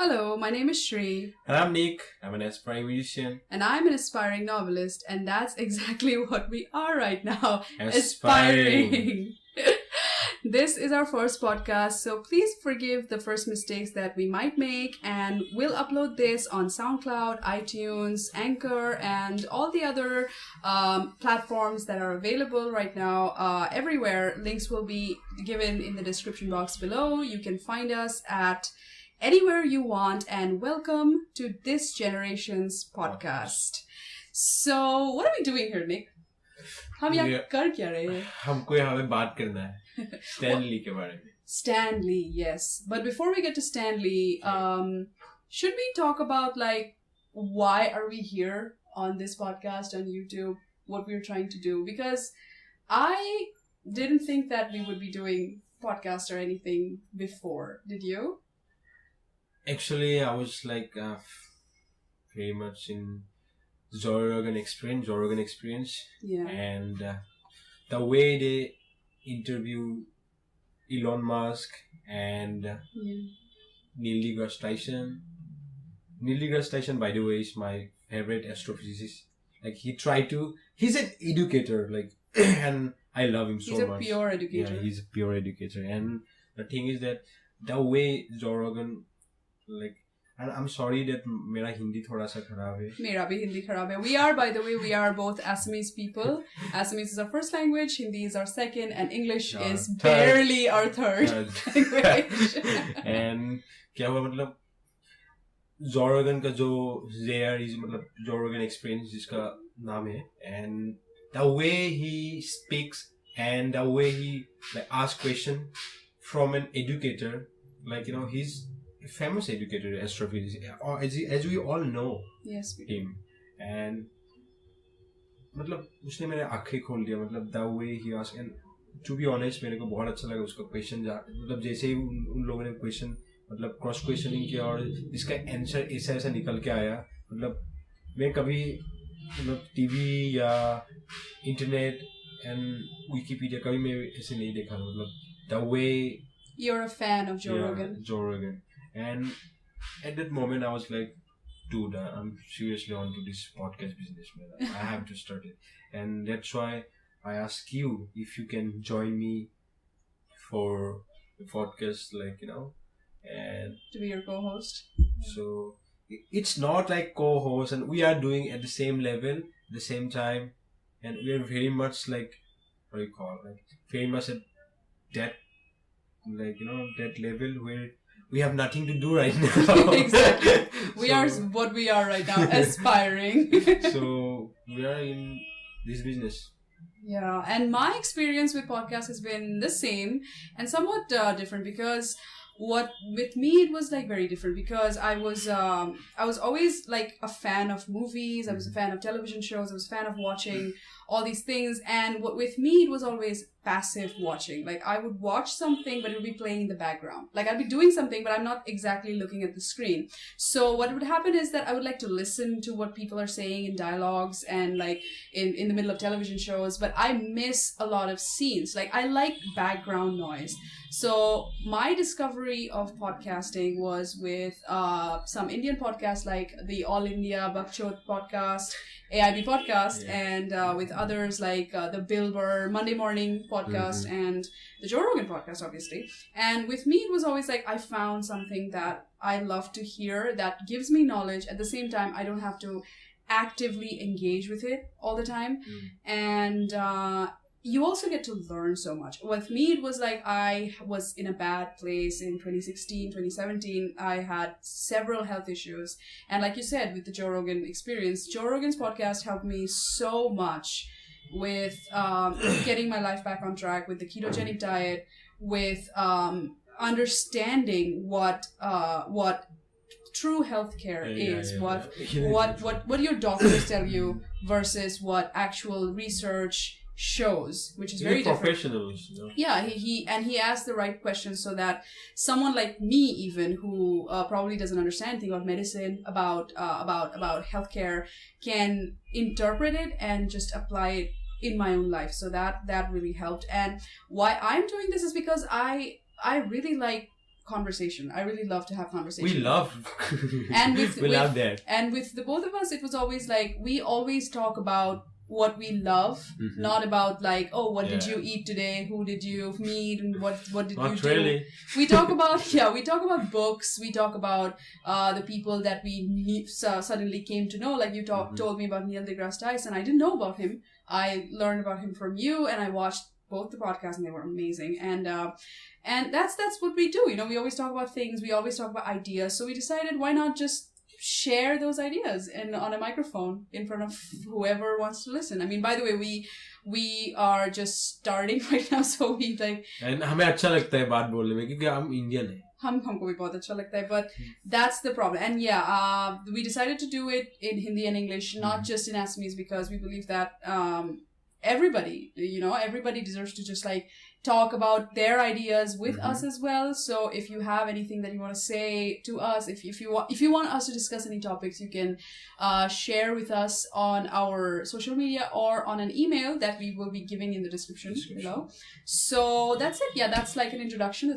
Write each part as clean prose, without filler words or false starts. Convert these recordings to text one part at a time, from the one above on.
Hello, my name is Shree. And I'm Nick. I'm an aspiring musician. And I'm an aspiring novelist, and that's exactly what we are right now. Aspiring. This is our first podcast, so please forgive the first mistakes that we might make, and we'll upload this on SoundCloud, iTunes, Anchor, and all the other platforms that are available right now. Everywhere, links will be given in the description box below. You can find us at anywhere you want, and welcome to this generation's podcast. So, what are we doing here, Nick? हम यहाँ कर क्या रहे हैं? हमको यहाँ पे बात करना है Stanley के बारे में. Stanley, yes. But before we get to Stanley, should we talk about like why are we here on this podcast on YouTube? What we're trying to do? Because I didn't think that we would be doing podcast or anything before. Did you? Actually, I was like very much in Joe Rogan experience. Yeah. And the way they interview Elon Musk and Neil deGrasse Tyson. Neil deGrasse Tyson, by the way, is my favorite astrophysicist. Like he's an educator, like, and I love him so much. He's a pure educator. Yeah, he's a pure educator. And the thing is that the way Joe Rogan, like, and I'm sorry that मेरा हिंदी थोड़ा सा खराब है. मेरा भी हिंदी खराब है. We are, by the way, both Assamese people. Assamese is our first language, Hindi is our second, and English is barely our third language. And क्या हुआ मतलब Joe Rogan का जो ZR is मतलब Joe Rogan experience जिसका नाम है, and the way he speaks and the way he like asks question from an educator, like, you know, he's a famous educator, astrophysicist, or as we all know. Yes, we him. And मतलब उसने मेरे आँखें खोल दिया, मतलब the way he asked, and to be honest मेरे को बहुत अच्छा लगा उसका question, मतलब जैसे ही उन लोगों ने question मतलब क्रॉस क्वेश्चनिंग किया और इसका आंसर ऐसा निकल के आया, मतलब मैं कभी मतलब टीवी या इंटरनेट एंड विकिपीडिया कभी मैं ऐसे नहीं देखा, मतलब the way you're a fan of Joe Rogan. And at that moment I was like, dude, I'm seriously onto this podcast business, man. I have to start it. And that's why I ask you if you can join me for the podcast, like, you know, and to be your co-host. So it's not like co-host, and we are doing at the same level, at the same time, and we are very much like, what do you call it, like very much at that, like, you know, that level where we have nothing to do right now. Exactly. We are what we are right now, aspiring. So we are in this business. Yeah, and my experience with podcasts has been the same and somewhat different, because with me it was like very different, because I was always like a fan of movies, I was a fan of television shows, I was a fan of watching all these things, and with me it was always passive watching. Like I would watch something but it would be playing in the background. Like I'd be doing something but I'm not exactly looking at the screen. So what would happen is that I would like to listen to what people are saying in dialogues and like in the middle of television shows, but I miss a lot of scenes. Like I like background noise. So my discovery of podcasting was with some Indian podcasts like the All India Bakchot podcast, AIB podcast, and with others like the Bill Burr Monday Morning podcast and the Joe Rogan podcast, obviously. And with me, it was always like I found something that I love to hear that gives me knowledge. At the same time, I don't have to actively engage with it all the time. And you also get to learn so much. With me, it was like I was in a bad place in 2016, 2017. I had several health issues. And like you said, with the Joe Rogan experience, Joe Rogan's podcast helped me so much with getting my life back on track, with the ketogenic diet, with understanding what true healthcare is, what your doctors tell you versus what actual research shows, which is very professionals, different. Yeah, he asked the right questions so that someone like me, even who probably doesn't understand anything about medicine, about healthcare, can interpret it and just apply it in my own life. So that really helped. And why I'm doing this is because I really like conversation. I really love to have conversation. We love and we love that. And with the both of us, it was always like we always talk about what we love, not about like, oh, what did you eat today? Who did you meet? And what did Not you do? really. We talk about we talk about books. We talk about the people that we suddenly came to know. Like you told me about Neil deGrasse Tyson. I didn't know about him. I learned about him from you, and I watched both the podcasts, and they were amazing. And that's what we do. You know, we always talk about things. We always talk about ideas. So we decided, why not just share those ideas and on a microphone in front of whoever wants to listen. I mean, by the way, we are just starting right now, so we like. And हमें अच्छा लगता है बात बोलने में क्योंकि हम Indian हैं. हमको भी बहुत अच्छा लगता है, but that's the problem. And we decided to do it in Hindi and English, not just in Assamese, because we believe that everybody deserves to just like talk about their ideas with us as well. So if you have anything that you want to say to us, if you want us to discuss any topics, you can share with us on our social media or on an email that we will be giving in the description below. So that's it. Yeah, that's like an introduction.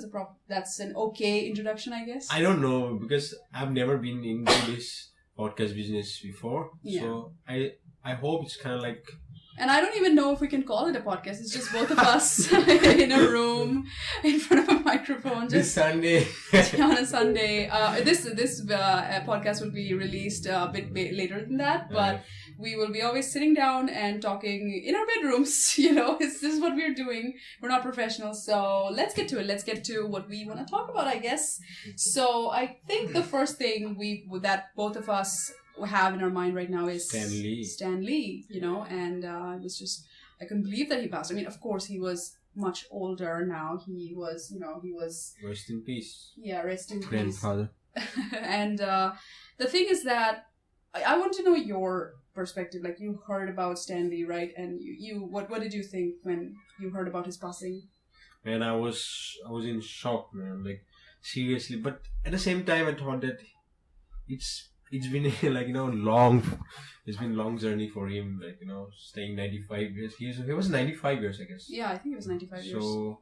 That's an okay introduction, I guess. I don't know, because I've never been in this podcast business before. Yeah. So I hope it's kind of like. And I don't even know if we can call it a podcast. It's just both of us in a room in front of a microphone. This Sunday. On a Sunday. This podcast will be released a bit later than that. But we will be always sitting down and talking in our bedrooms. You know, this is what we're doing. We're not professionals. So let's get to it. Let's get to what we want to talk about, I guess. So I think the first thing that both of us have in our mind right now is Stan Lee, you know, and it was just, I couldn't believe that he passed. I mean, of course, he was much older now. He was rest in peace. Yeah, rest in grandfather. Peace. And the thing is that I want to know your perspective. Like, you heard about Stan Lee, right? And what did you think when you heard about his passing? Man, I was in shock, man. Like, seriously. But at the same time, I thought that it's been like, you know, it's been a long journey for him, like, you know, staying 95 years. He was 95 years, I guess. Yeah, I think he was 95 years. So,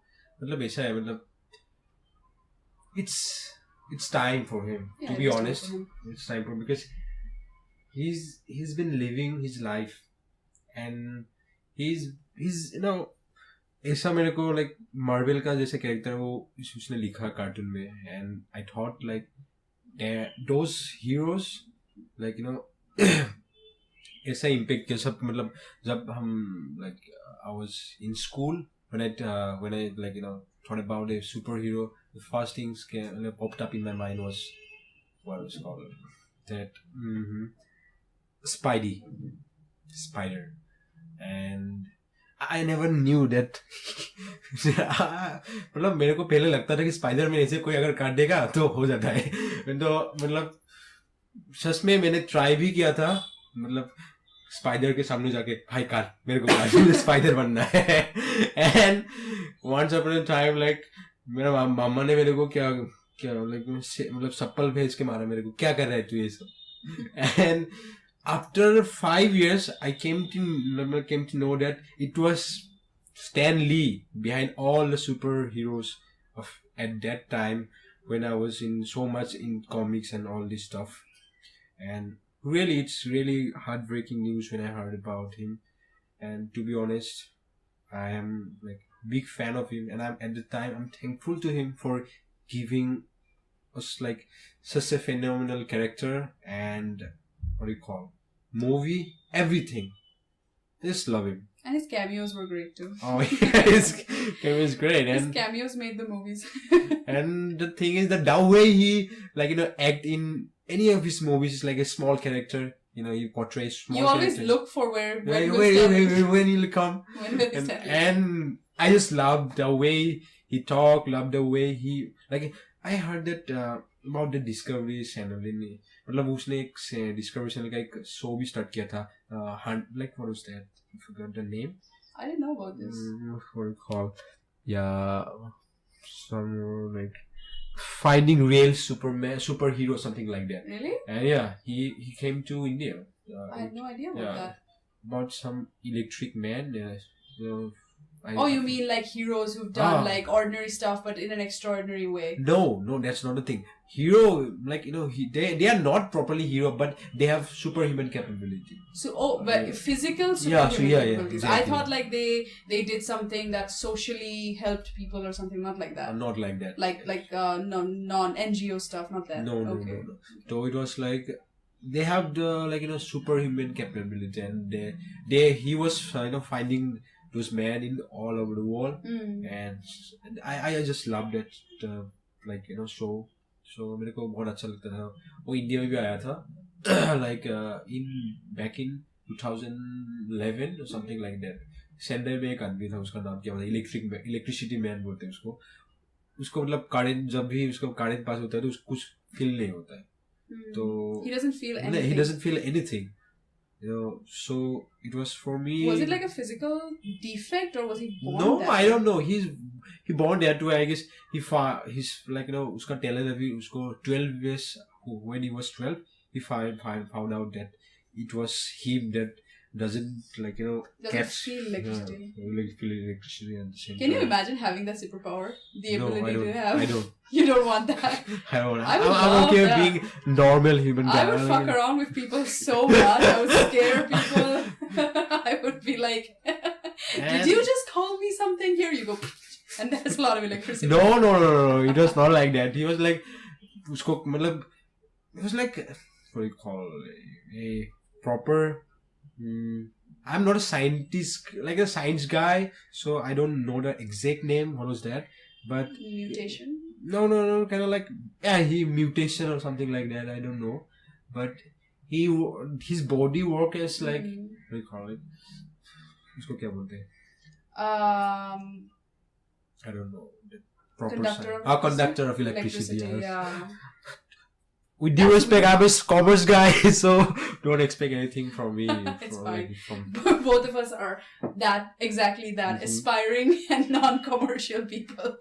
it's time for him, to be honest. It's time for him, because he's been living his life, and he's you know, ऐसा मेरे को like Marvel का जैसे character वो उसने लिखा cartoon में, and I thought like those heroes, like, you know, ऐसा impact किया सब, मतलब जब हम like I was in school, when I like, you know, thought about a superhero, the first things popped up in my mind was what was called that Spider, and I never knew that. मतलब मेरे को पहले लगता था कि spider में ऐसे कोई अगर काट देगा तो हो जाता है, तो मतलब सच में मैंने ट्राई भी किया था, मतलब स्पाइडर के सामने जाके भाई काट, मेरे को स्पाइडर बनना है. And once upon a time like मेरा मामा ने मेरे को क्या लाइक मतलब चप्पल भेज के मारा मेरे को, क्या कर रहा है तू ये सब. And after 5 years, I came to know that it was Stan Lee behind all the superheroes of at that time, when I was in so much in comics and all this stuff. And really, it's really heartbreaking news when I heard about him. And to be honest, I am like big fan of him, and at the time I'm thankful to him for giving us like such a phenomenal character and what do you call, movie, everything. I just love him. And his cameos were great too. Oh yeah, his cameos great. His cameos made the movies. And the thing is that the way he, like, you know, act in any of his movies is like a small character. You know, he portrays small You always characters. look for when he'll come. When will he stand? And I just love the way he talk, love the way he, like, I heard that about the Discovery Channel. मतलब उसने एक Discovery Channel का एक show भी start किया था, like what was that? I forgot the name. I didn't know about this. What it called? Yeah, some like Finding Real Superhero, something like that. Really? And yeah, he came to India. I had no idea about that. About some electric man. Oh, you mean like heroes who've done like ordinary stuff but in an extraordinary way? No, that's not the thing. Hero, like, they are not properly hero, but they have superhuman capability. So, but physical superhuman capabilities. Exactly. I thought like they did something that socially helped people or something, not like that. Not like that. Like non-NGO stuff, not that. No. So it was like they have the superhuman capability, and he was finding those men in all over the world, and I just loved that show. So मेरे को बहुत अच्छा लगता था. वो India में भी आया था like back in 2011 or something like that. Sender में एक आदमी था, उसका नाम क्या होता है, इलेक्ट्रिसिटी मैन बोलते हैं उसको मतलब करंट जब भी उसको करंट पास होता है तो उसको कुछ फील नहीं होता है. So he doesn't feel anything. He doesn't feel anything. So it was for me. Was it like a physical defect or was he born No, that I don't know. He born that way. I guess he's like उसका talent अभी उसको 12 years when he was 12 he found out that it was him that doesn't feel electricity. Feel electricity at the same Can time. you imagine having that superpower? The ability to have. I don't. You don't want that. I don't. I'm okay that. with being normal human guy. I would fuck around with people so much. I would scare people. I would be like, did you just call me something? Here you go. And there's a lot of electricity. No. It was not like that. He was like, उसको मतलब, it was like, what do you call a proper. I'm not a scientist, like a science guy, so I don't know the exact name. What was that? But mutation? No, kind of like he mutation or something like that. I don't know, but his body work is like what do you call it? उसको क्या बोलते हैं? I don't know. Conductor of electricity. Yeah. With due respect, I'm a commerce guy, so don't expect anything from me. It's fine. Both of us are exactly that, aspiring and non-commercial people.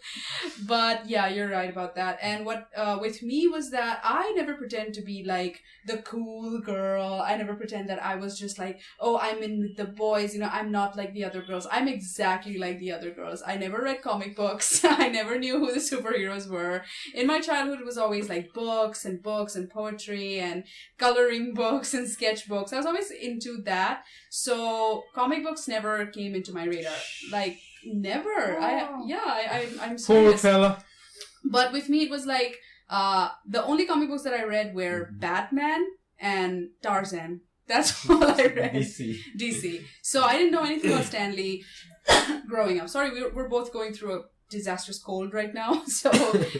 But yeah, you're right about that. And what with me was that I never pretend to be like the cool girl. I never pretend that I was just like, oh, I'm in with the boys. I'm not like the other girls. I'm exactly like the other girls. I never read comic books. I never knew who the superheroes were. In my childhood, it was always like books and poetry and coloring books and sketchbooks. I was always into that. So comic books never came into my radar. Like never. I'm serious. Poor fella. But with me, it was like the only comic books that I read were Batman and Tarzan. That's all I read. DC. So I didn't know anything about Stan Lee growing up. Sorry, we're both going through a disastrous cold right now, so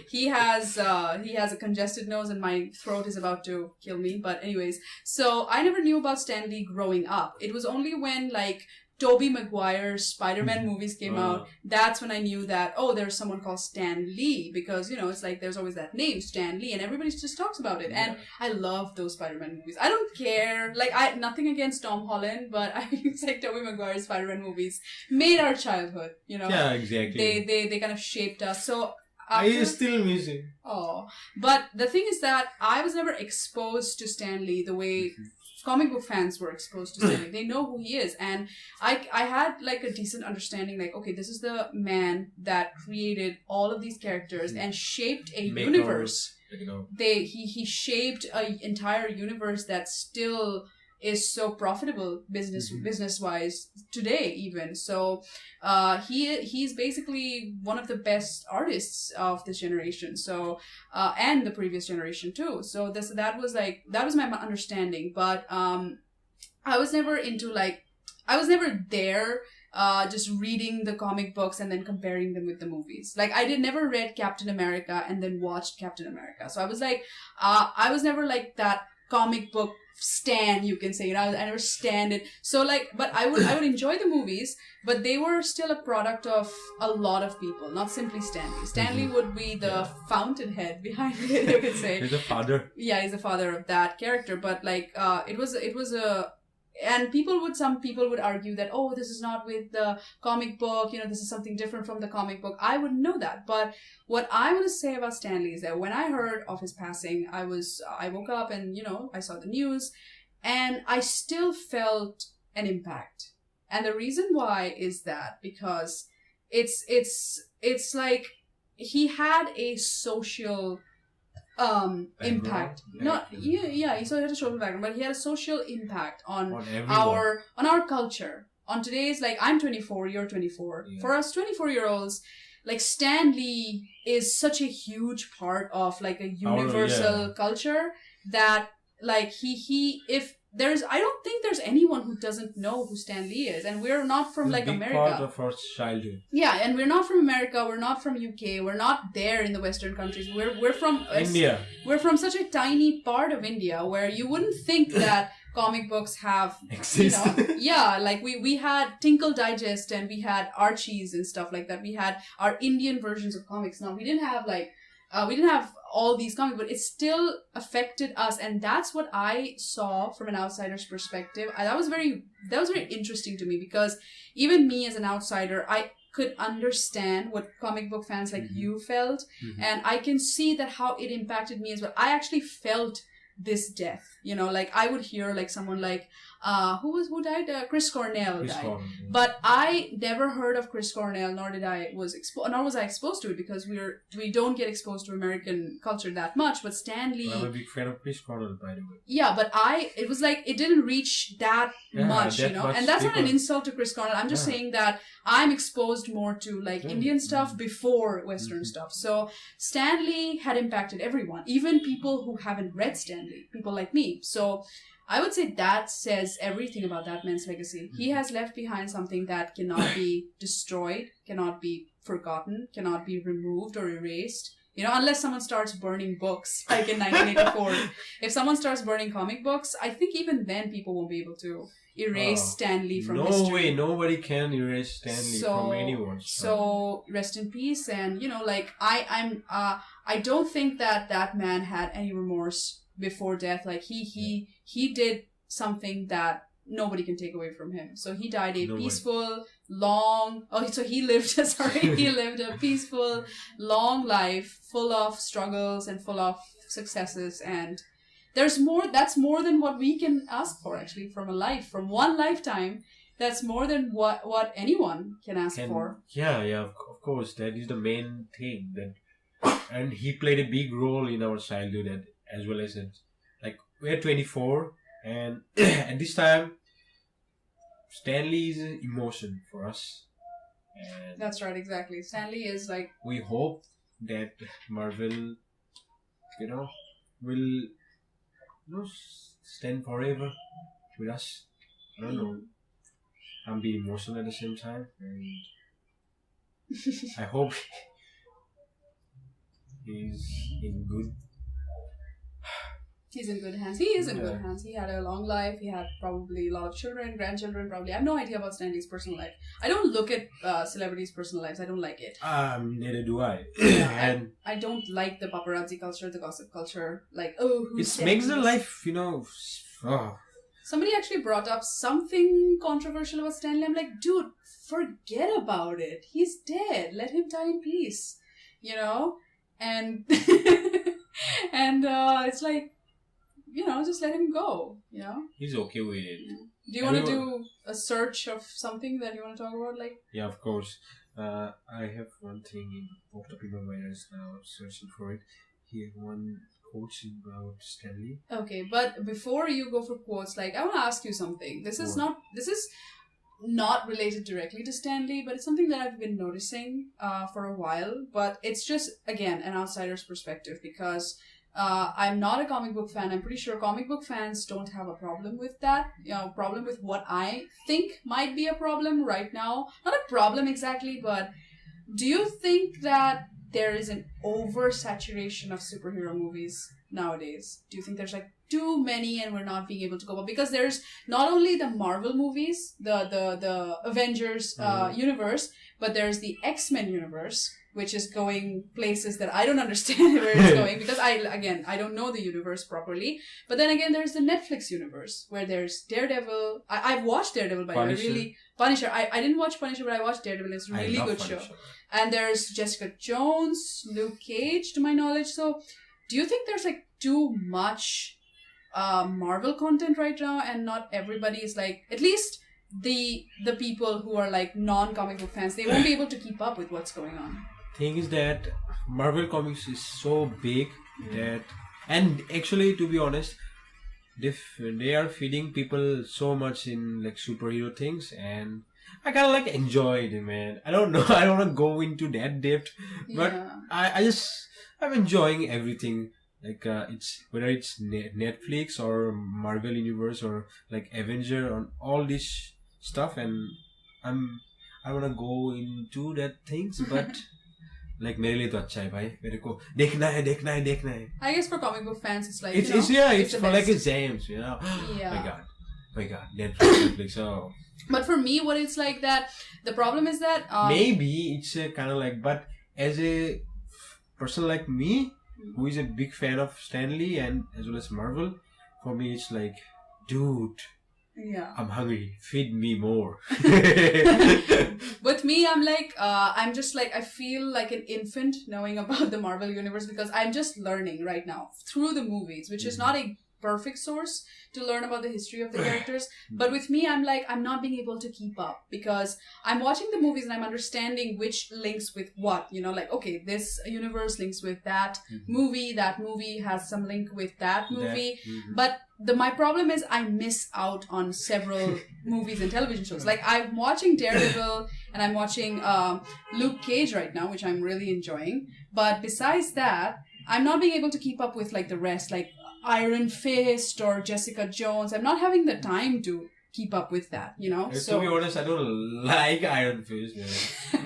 he has a congested nose and my throat is about to kill me. But anyways, so I never knew about Stan Lee growing up. It was only when like Tobey Maguire's Spider-Man movies came out, that's when I knew that, oh, there's someone called Stan Lee, because it's like there's always that name, Stan Lee, and everybody just talks about it. And I love those Spider-Man movies. I don't care, like nothing against Tom Holland, but it's like Tobey Maguire's Spider-Man movies made our childhood, Yeah, exactly. They kind of shaped us. So I still miss him. Oh, but the thing is that I was never exposed to Stan Lee the way comic book fans were exposed to Stan Lee. They know who he is, and I had like a decent understanding, like, okay, this is the man that created all of these characters and shaped a universe. He shaped an entire universe that still is so profitable business wise today even. So he's basically one of the best artists of this generation, so and the previous generation too. So that was my understanding. But I was never there just reading the comic books and then comparing them with the movies. Like I never read Captain America and then watched Captain America. So I was like I was never like that comic book stan, you can say. I never stand it. So like, but I would enjoy the movies, but they were still a product of a lot of people, not simply Stan Lee. Stan Lee would be the fountainhead behind it, you could say. He's the father. Yeah, he's the father of that character. But like, it was a. And some people would argue that, oh, this is not with the comic book, this is something different from the comic book. I wouldn't know that. But what I want to say about Stan Lee is that when I heard of his passing, I woke up and, I saw the news and I still felt an impact. And the reason why is that because it's like he had a social impact. Not yeah, he had a social background, but he had a social impact on our culture. On today's, like, I'm 24, you're 24. Yeah. For us 24-year-olds, like, Stan Lee is such a huge part of, like, a universal culture that, like, if there's, I don't think there's anyone who doesn't know who Stan Lee is, and we're not from, like, America. Part of our childhood. Yeah, and we're not from America, we're not from UK, we're not there in the Western countries. We're from India. We're from such a tiny part of India where you wouldn't think that comic books have exist. Yeah, like we had Tinkle Digest and we had Archies and stuff like that. We had our Indian versions of comics. Now we didn't have all these comics, but it still affected us, and that's what I saw from an outsider's perspective. That was very interesting to me, because even me as an outsider, I could understand what comic book fans like you felt, and I can see that how it impacted me as well. I actually felt this death, like I would hear like someone like who died? Chris Cornell died. But I never heard of Chris Cornell, nor was I exposed to it, because we don't get exposed to American culture that much. But Stan Lee, I'm a big fan of Chris Cornell, by the way. Yeah, but it was like it didn't reach that much, much, and that's not an insult to Chris Cornell. I'm just saying that I'm exposed more to like Indian stuff before Western stuff. So Stan Lee had impacted everyone, even people who haven't read Stan Lee, people like me. So I would say that says everything about that man's legacy. He has left behind something that cannot be destroyed, cannot be forgotten, cannot be removed or erased. Unless someone starts burning books, like in 1984. If someone starts burning comic books, I think even then people won't be able to erase Stan Lee from history. No way, nobody can erase Stan Lee from anyone. So rest in peace, and I don't think that man had any remorse before death. Like he did something that nobody can take away from him. So he died a peaceful, long. Oh, so he lived. He lived a peaceful, long life, full of struggles and full of successes. And there's more. That's more than what we can ask for, actually, from one lifetime. That's more than what anyone can ask for. Yeah, of course. That is the main thing. And he played a big role in our childhood, as well as like we're 24, and at this time Stan Lee is an emotion for us, and that's right, exactly. Stan Lee is like, we hope that Marvel will stand forever with us. I don't know, I'm being emotional at the same time, and I hope he's in good hands. He is in good hands. He had a long life. He had probably a lot of children, grandchildren, probably. I have no idea about Stan Lee's personal life. I don't look at celebrities' personal lives. I don't like it. Neither do I. I don't like the paparazzi culture, the gossip culture. Like, who's it makes the life, Somebody actually brought up something controversial about Stan Lee. I'm like, dude, forget about it. He's dead. Let him die in peace. And and it's like, just let him go, He's okay with it. Do you want to do a search of something that you want to talk about? Like, yeah, of course. I have one thing popped up in my mind right now, searching for it. Here, one quote about Stan Lee. Okay, but before you go for quotes, like, I want to ask you something. This is not related directly to Stan Lee, but it's something that I've been noticing for a while. But it's just, again, an outsider's perspective, because I'm not a comic book fan. I'm pretty sure comic book fans don't have a problem with that. Problem with what I think might be a problem right now. Not a problem exactly, but do you think that there is an oversaturation of superhero movies nowadays? Do you think there's like too many and we're not being able to go? Because there's not only the Marvel movies, the Avengers universe, but there's the X-Men universe, which is going places that I don't understand where it's going, because I don't know the universe properly. But then again, there's the Netflix universe where there's Daredevil. I've watched Daredevil, by the way. Punisher. I didn't watch Punisher, but I watched Daredevil. It's a really good Punisher show. And there's Jessica Jones, Luke Cage, to my knowledge. So do you think there's like too much Marvel content right now, and not everybody is like, at least the people who are like non-comic book fans, they won't be able to keep up with what's going on. Thing is that Marvel Comics is so big that, and actually, to be honest, they are feeding people so much in like superhero things, and I kind of like enjoyed it, man. I don't know. I don't want to go into that depth, but Yeah. I'm enjoying everything. Like it's whether it's Netflix or Marvel Universe or like Avenger on all this stuff, and I want to go into that things, but like मेरे लिए तो अच्छा है भाई मेरे को देखना है. I guess for comic book fans, it's like It's you know, it's the for like best. exams, you know. Yeah. My God, Netflix. Oh, But for me, what it's like that the problem is that maybe it's kind of like, but as a person like me, who is a big fan of Stan Lee and as well as Marvel, for me it's like, dude, yeah. I'm hungry. Feed me more. With me, I'm like, I'm just like, I feel like an infant knowing about the Marvel Universe because I'm just learning right now through the movies, which is not a perfect source to learn about the history of the characters. But with me, I'm like, I'm not being able to keep up because I'm watching the movies and I'm understanding which links with what, you know, like, okay, this universe links with that movie has some link with that movie. But my problem is I miss out on several movies and television shows. Like I'm watching Daredevil and I'm watching Luke Cage right now, which I'm really enjoying. But besides that, I'm not being able to keep up with like the rest, like Iron Fist or Jessica Jones. I'm not having the time to keep up with that, you know. To be honest, I don't like Iron Fist.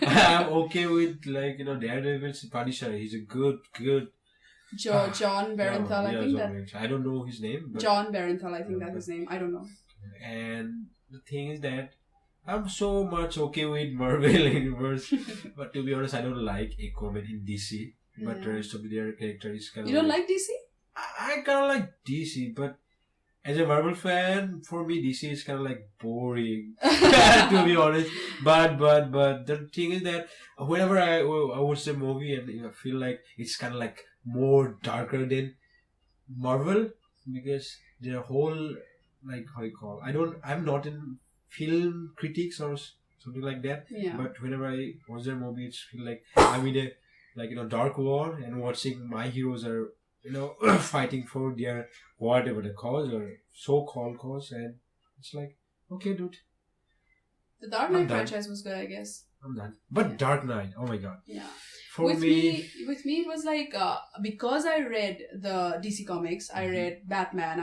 I'm okay with like Daredevil's Punisher. He's a good. John Barenthal, I think that. I don't know his name. But John Barenthal, I think that's his name. I don't know. And the thing is that I'm so much okay with Marvel Universe, but to be honest, I don't like Aquaman in DC. But the rest of their characters is kind of. You don't like DC? I kind of like DC, but as a Marvel fan, for me DC is kind of like boring, to be honest. But the thing is that whenever I watch the movie and I feel like it's kind of like more darker than Marvel because their whole like how you call I'm not in film critics or something like that. Yeah. But whenever I watch their movie, it's feel like I'm in a dark war and watching my heroes are fighting for their whatever the cause or so-called cause, and it's like, okay, dude. The Dark Knight franchise was good, I guess. I'm done. But Dark Knight, oh my god. Yeah. With me, it was like because I read the DC comics, I read Batman,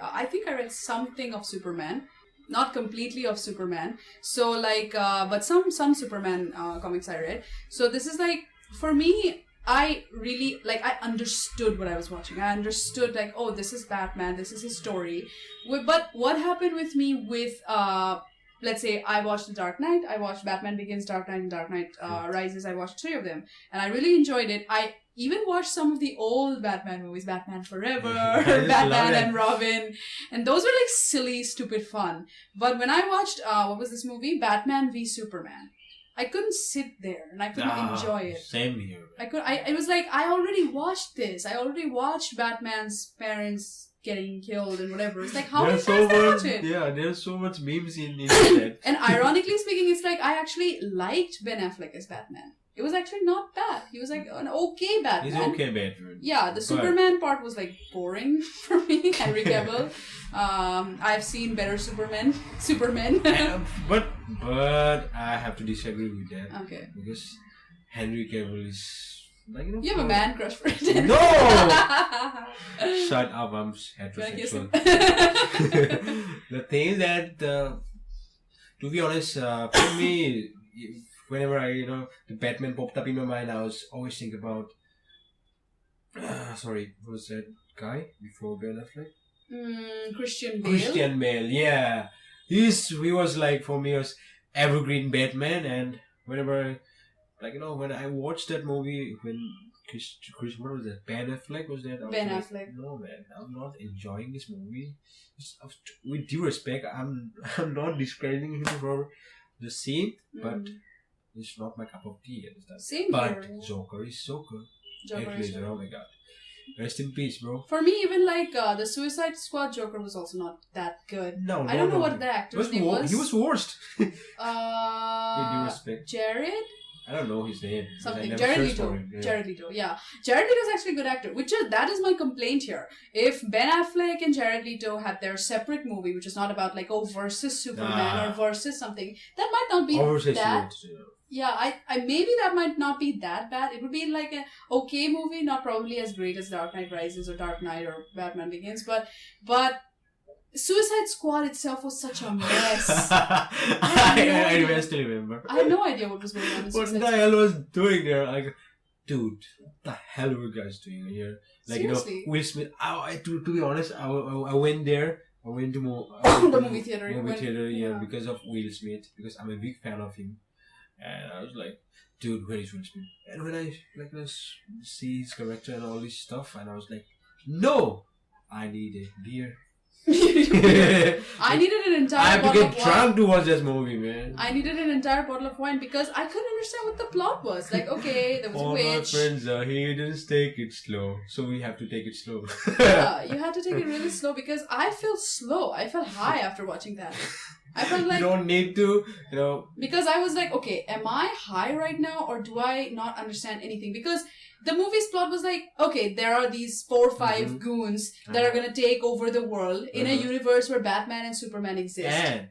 I think I read something of Superman, not completely of Superman. So like, but some Superman comics I read. So this is like for me. I really, like, I understood what I was watching. I understood, like, oh, this is Batman, this is his story. But what happened with me with, let's say, I watched The Dark Knight, I watched Batman Begins, Dark Knight, and Dark Knight Rises. I watched 3 of them. And I really enjoyed it. I even watched some of the old Batman movies, Batman Forever, Batman and Robin. And those were, like, silly, stupid fun. But when I watched, what was this movie? Batman v Superman. I couldn't sit there and I couldn't enjoy it. Same here. It was like, I already watched this. I already watched Batman's parents getting killed and whatever. It's like, how many times did I watch it? Yeah, there's so much memes in that. And ironically speaking, it's like, I actually liked Ben Affleck as Batman. It was actually not bad. He was like an okay Batman. He's okay Batman. Yeah, the Superman part was like boring for me. Henry Cavill. I've seen better Supermen. But I have to disagree with that. Okay. Because Henry Cavill is like you have a man crush for it. No. Shut up! I'm heterosexual. The thing is that, to be honest, for me, whenever the Batman popped up in my mind, I was always thinking about. Sorry, what was that guy before Ben Affleck? Christian Bale. Christian Bale, yeah. He was like, for me, was evergreen Batman, and whenever, when I watched that movie, when what was that? Ben Affleck was that? Ben Affleck. No man, I'm not enjoying this movie. With due respect, I'm not discrediting him for the scene, but it's not my cup of tea. Understand? Same but here. Joker is so good. Joker is good. Oh my god. Rest in peace, bro. For me, even like the Suicide Squad Joker was also not that good. No, I don't know what the actor's name was. He was worst. With due Uh, respect. Jared? I don't know his name. Something. I never Jared searched Leto. for him. Yeah. Jared Leto, yeah. Jared Leto is actually a good actor. That is my complaint here. If Ben Affleck and Jared Leto had their separate movie, which is not about like, versus Superman or versus something, that might not be that. Yeah, I maybe that might not be that bad. It would be like an okay movie, not probably as great as Dark Knight Rises or Dark Knight or Batman Begins, but Suicide Squad itself was such a mess. I still remember. I had no idea what was going on in What Suicide the hell was doing there? Like, dude, what the hell were you guys doing here? Like, Seriously? Will Smith. To be honest, I went there. I went to the movie theater. Yeah, because of Will Smith. Because I'm a big fan of him. And I was like, dude, where is Will Smith? And when I see his character and all this stuff, and I was like, no, I need a beer. I needed an entire bottle of wine. I have to get drunk to watch this movie, man. I needed an entire bottle of wine because I couldn't understand what the plot was. Like, okay, there was all a witch. All my friends are here, just take it slow. So we have to take it slow. Yeah, you had to take it really slow because I felt slow. I felt high after watching that. I felt like... You don't need to, Because I was like, okay, am I high right now or do I not understand anything? Because the movie's plot was like, okay, there are these 4 or 5 goons that are going to take over the world in a universe where Batman and Superman exist. And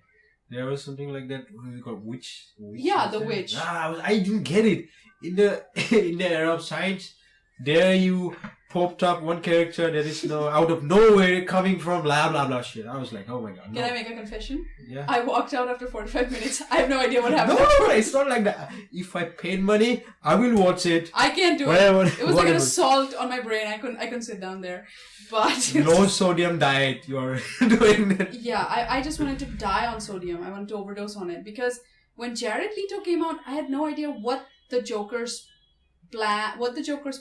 there was something like that, what is it called? Witch? Yeah, the witch. I didn't get it. In the era of science, there you popped up one character that is out of nowhere coming from blah blah blah shit. I was like, oh my god. Can I make a confession? Yeah. I walked out after 45 minutes. I have no idea what happened. No, it's not like that. If I paid money, I will watch it. I can't do it. It was like an assault on my brain. I couldn't sit down there. But low sodium diet you're doing that. Yeah, I just wanted to die on sodium. I wanted to overdose on it because when Jared Leto came out, I had no idea what the Joker's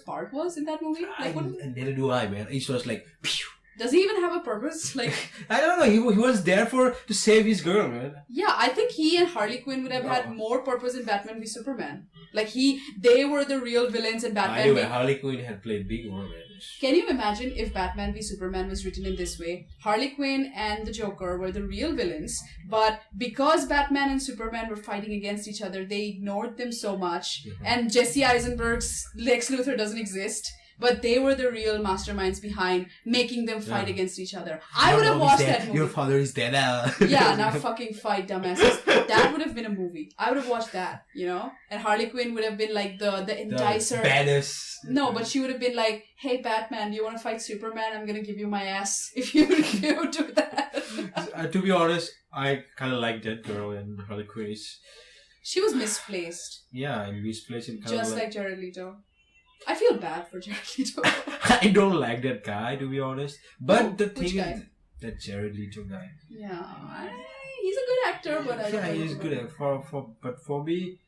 part was in that movie. Like, neither do I, man. It was like, pew. Does he even have a purpose? Like, I don't know. He was there to save his girl, man. Yeah, I think he and Harley Quinn would have had more purpose in Batman v Superman. Like they were the real villains in Batman. Anyway, Harley Quinn had played big role, man. Can you imagine if Batman v Superman was written in this way? Harley Quinn and the Joker were the real villains, but because Batman and Superman were fighting against each other, they ignored them so much. And Jesse Eisenberg's Lex Luthor doesn't exist. But they were the real masterminds behind making them fight against each other. I would have watched that movie. Your father is dead now. Yeah, now fucking fight, dumbasses. That would have been a movie. I would have watched that, And Harley Quinn would have been like the enticer. Baddest. No, but she would have been like, hey Batman, do you want to fight Superman? I'm gonna give you my ass if you do that. To be honest, I kind of like that girl in Harley Quinn. She was misplaced. Yeah, misplaced in just like Jared Leto. I feel bad for Jared Leto. I don't like that guy, to be honest. But the thing is, that Jared Leto guy. Yeah, he's a good actor, but I don't know. Yeah, he's good. But for me,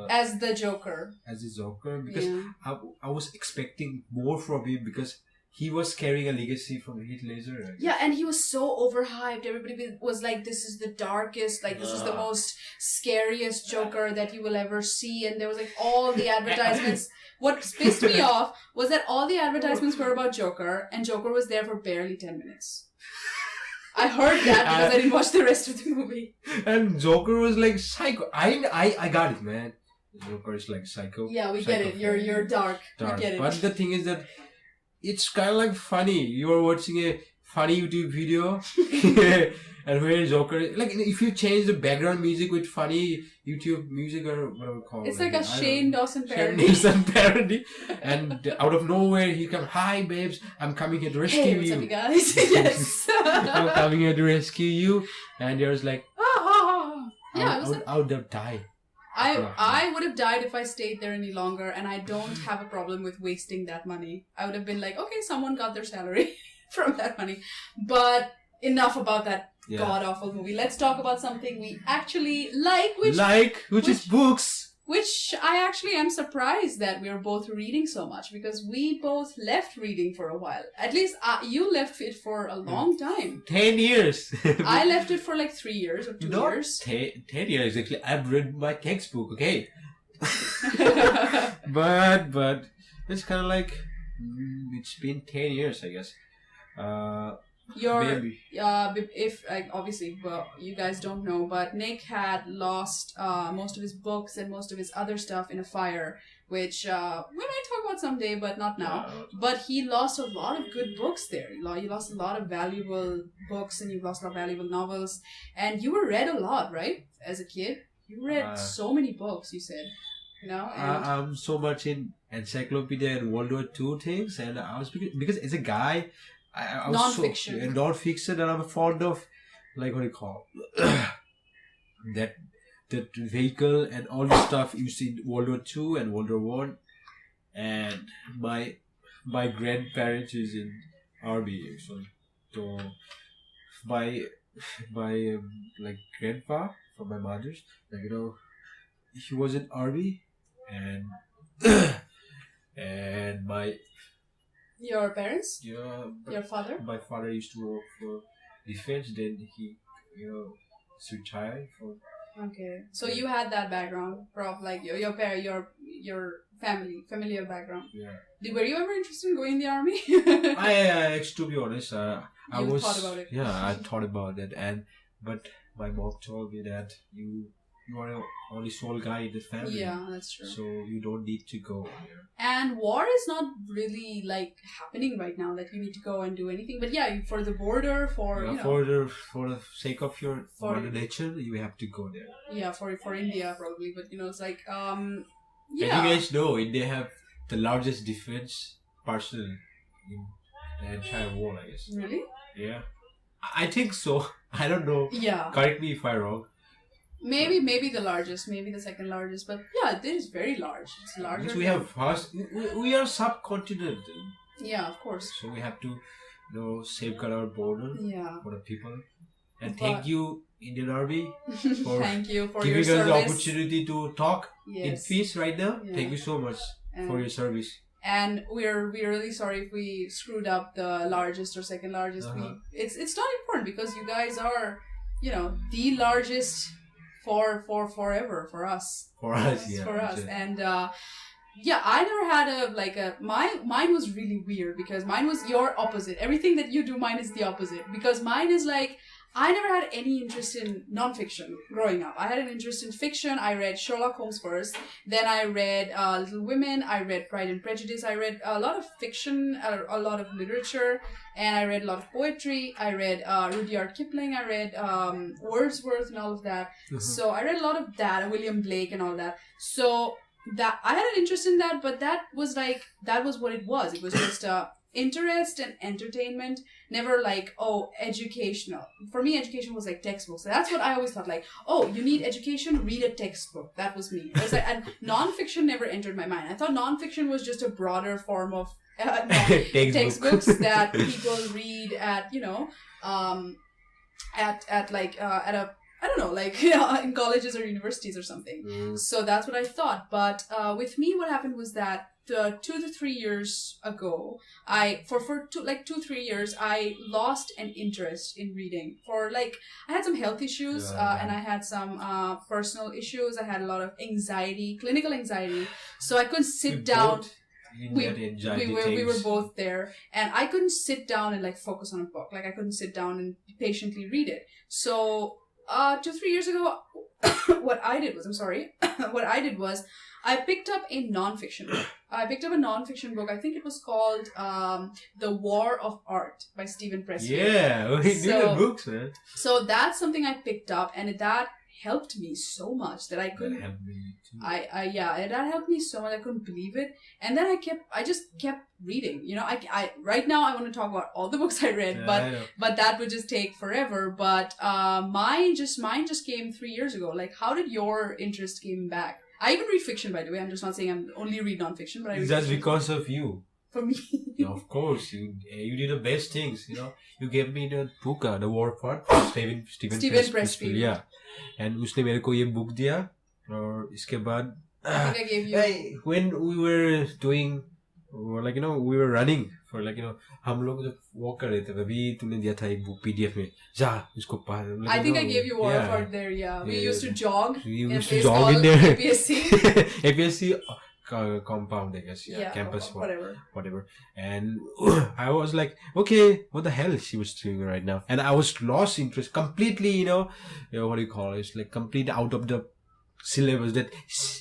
as the Joker. As the Joker, because I was expecting more from him because he was carrying a legacy from Heath Ledger. Yeah, and he was so overhyped. Everybody was like, this is the darkest, this is the most scariest Joker that you will ever see. And there was like all the advertisements. What pissed me off was that all the advertisements were about Joker, and Joker was there for barely 10 minutes. I heard that because I didn't watch the rest of the movie. And Joker was like psycho. I got it, man. Joker is like psycho. Yeah, we get it. You're dark. We get it. But the thing is that it's kind of like funny. You're watching a funny YouTube video. And where Joker, like if you change the background music with funny YouTube music or whatever it's called. It's like a Shane Dawson parody. Shane Dawson parody. And out of nowhere he comes, hi babes, I'm coming here to rescue you. Hey, what's up you guys? Yes. I'm coming here to rescue you. And there's like, yeah, I would have died. I would have died if I stayed there any longer, and I don't have a problem with wasting that money. I would have been like, okay, someone got their salary from that money. But enough about that god-awful movie. Let's talk about something we actually like, which is books. Which I actually am surprised that we're both reading so much, because we both left reading for a while. At least you left it for a long time. 10 years. I left it for like 3 years or 2 years. 10 years actually. I've read my textbook, okay? but it's kind of like, It's been 10 years, I guess. Maybe. If like obviously, well, you guys don't know, but Nick had lost most of his books and most of his other stuff in a fire, which we might talk about someday, but not now. But he lost a lot of good books there. You lost a lot of valuable books, and you lost a lot of valuable novels. And you were read a lot, right? As a kid, you read so many books. You said, you know. And I'm so much in encyclopedia and World War II things, and I was because as a guy. I was non-fiction. Non-fiction, and I'm fond of, like, what do you call that vehicle and all the stuff used in World War II and World War One. And my grandparents is in army, actually. So my like grandpa from my mother's, like, you know, he was in army, and and my your parents? Yeah. Your father? My father used to work for defense. Then he, retired for. Okay, so you had that background, like your familial background. Yeah. Were you ever interested in going in the army? I to be honest, I was. Thought about it. Yeah, I thought about it, but my mom told me that you are the only sole guy in the family. Yeah, that's true. So you don't need to go there. And war is not really like happening right now. Like you need to go and do anything. But yeah, for the border, for the sake of your mother nature, you have to go there. Yeah, for India probably. But it's like yeah. And you guys know India have the largest defense personnel in the entire world, I guess. Really? Yeah, I think so. I don't know. Yeah. Correct me if I'm wrong. Maybe the largest, maybe the second largest, but yeah, it is very large. It's larger. Because we have vast. We are subcontinent. Yeah, of course. So we have to, safeguard our border. Yeah. For the people. And thank you, Indian Army, for thank you for giving your service. us the opportunity to talk in peace right now. Yeah. Thank you so much for your service. And we're really sorry if we screwed up the largest or second largest. It's not important because you guys are, the largest. For forever for us. For us, yeah. For us, and yeah, I never had mine was really weird because mine was your opposite. Everything that you do, mine is the opposite. Because mine is like I never had any interest in non-fiction growing up. I had an interest in fiction. I read Sherlock Holmes first. Then I read Little Women. I read Pride and Prejudice. I read a lot of fiction, a lot of literature, and I read a lot of poetry. I read Rudyard Kipling. I read Wordsworth and all of that. Mm-hmm. So I read a lot of that, William Blake and all that. So that I had an interest in that, but that was what it was. It was just interest and entertainment, never educational. For me, education was like textbooks. So that's what I always thought, you need education, read a textbook. That was me. It was and non-fiction never entered my mind. I thought non-fiction was just a broader form of textbooks that people read at I don't know, in colleges or universities or something. So that's what I thought. But with me, what happened was that 2 to 3 years ago, for 2-3 years, I lost an interest in reading. I had some health issues, and I had some personal issues. I had a lot of anxiety, clinical anxiety. So I couldn't sit down. We were both there, and I couldn't sit down and focus on a book. I couldn't sit down and patiently read it. So 2-3 years ago, what I did was I picked up a non-fiction book. I picked up a non-fiction book. I think it was called The War of Art by Stephen Pressfield. Yeah, we do the books, man. So that's something I picked up, and that helped me so much that I couldn't. That helped me too. That helped me so much. I couldn't believe it, and then I just kept reading. I right now I want to talk about all the books I read, but that would just take forever. But mine just came 3 years ago. How did your interest came back? I even read fiction, by the way. I'm just not saying I only read non-fiction, but I read That's fiction. because of you. For me. Yeah, of course. You did the best things, You gave me the book, The War of Art, Stephen Pressfield. Yeah. And उसने मेरे को ये book दिया और इसके बाद I think I gave you when we were doing we were running for हम लोग जब walk कर रहे थे तभी तूने दिया था एक book PDF में जा इसको पढ़ I think I gave you War of Art there. We used to jog. We used to jog in there. APSC. APSC compound, I guess. Yeah, campus, whatever. And I was like, okay, what the hell she was doing right now? And I was lost interest completely. What do you call it? It's like complete out of the syllabus that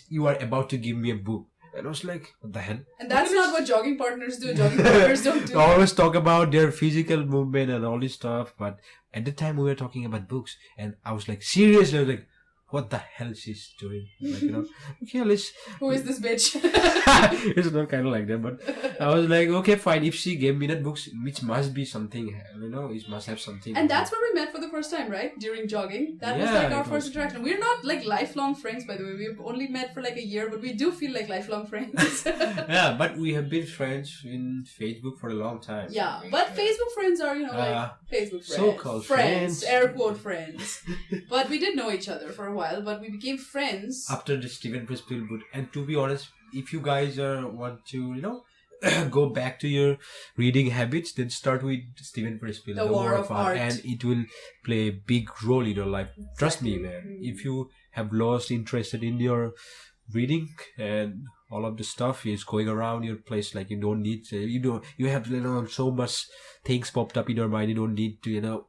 you are about to give me a book. And I was like, what the hell? And that's not what jogging partners do. Jogging partners don't do They always talk about their physical movement and all this stuff. But at the time we were talking about books. And I was like, seriously, I was like, what the hell she's doing? Like, okay, let's... Who is this bitch? It's not kind of like that, but I was like, okay, fine. If she gave me that books, which must be something, it must have something. And that's where we met for the first time, right? During jogging. That was like our first interaction. We're not like lifelong friends, by the way. We've only met for like a year, but we do feel like lifelong friends. Yeah, but we have been friends in Facebook for a long time. Yeah, but Facebook friends are, like Facebook friends. So-called friends. Air quote friends. But we did know each other for a while, but we became friends after the Steven Pressfield book. And to be honest, if you guys want to, go back to your reading habits, then start with Steven Pressfield, The War of Art, and it will play a big role in your life. Trust me, man. If you have lost interest in your reading and all of the stuff is going around your place, like you don't need to, you have so much things popped up in your mind. You don't need to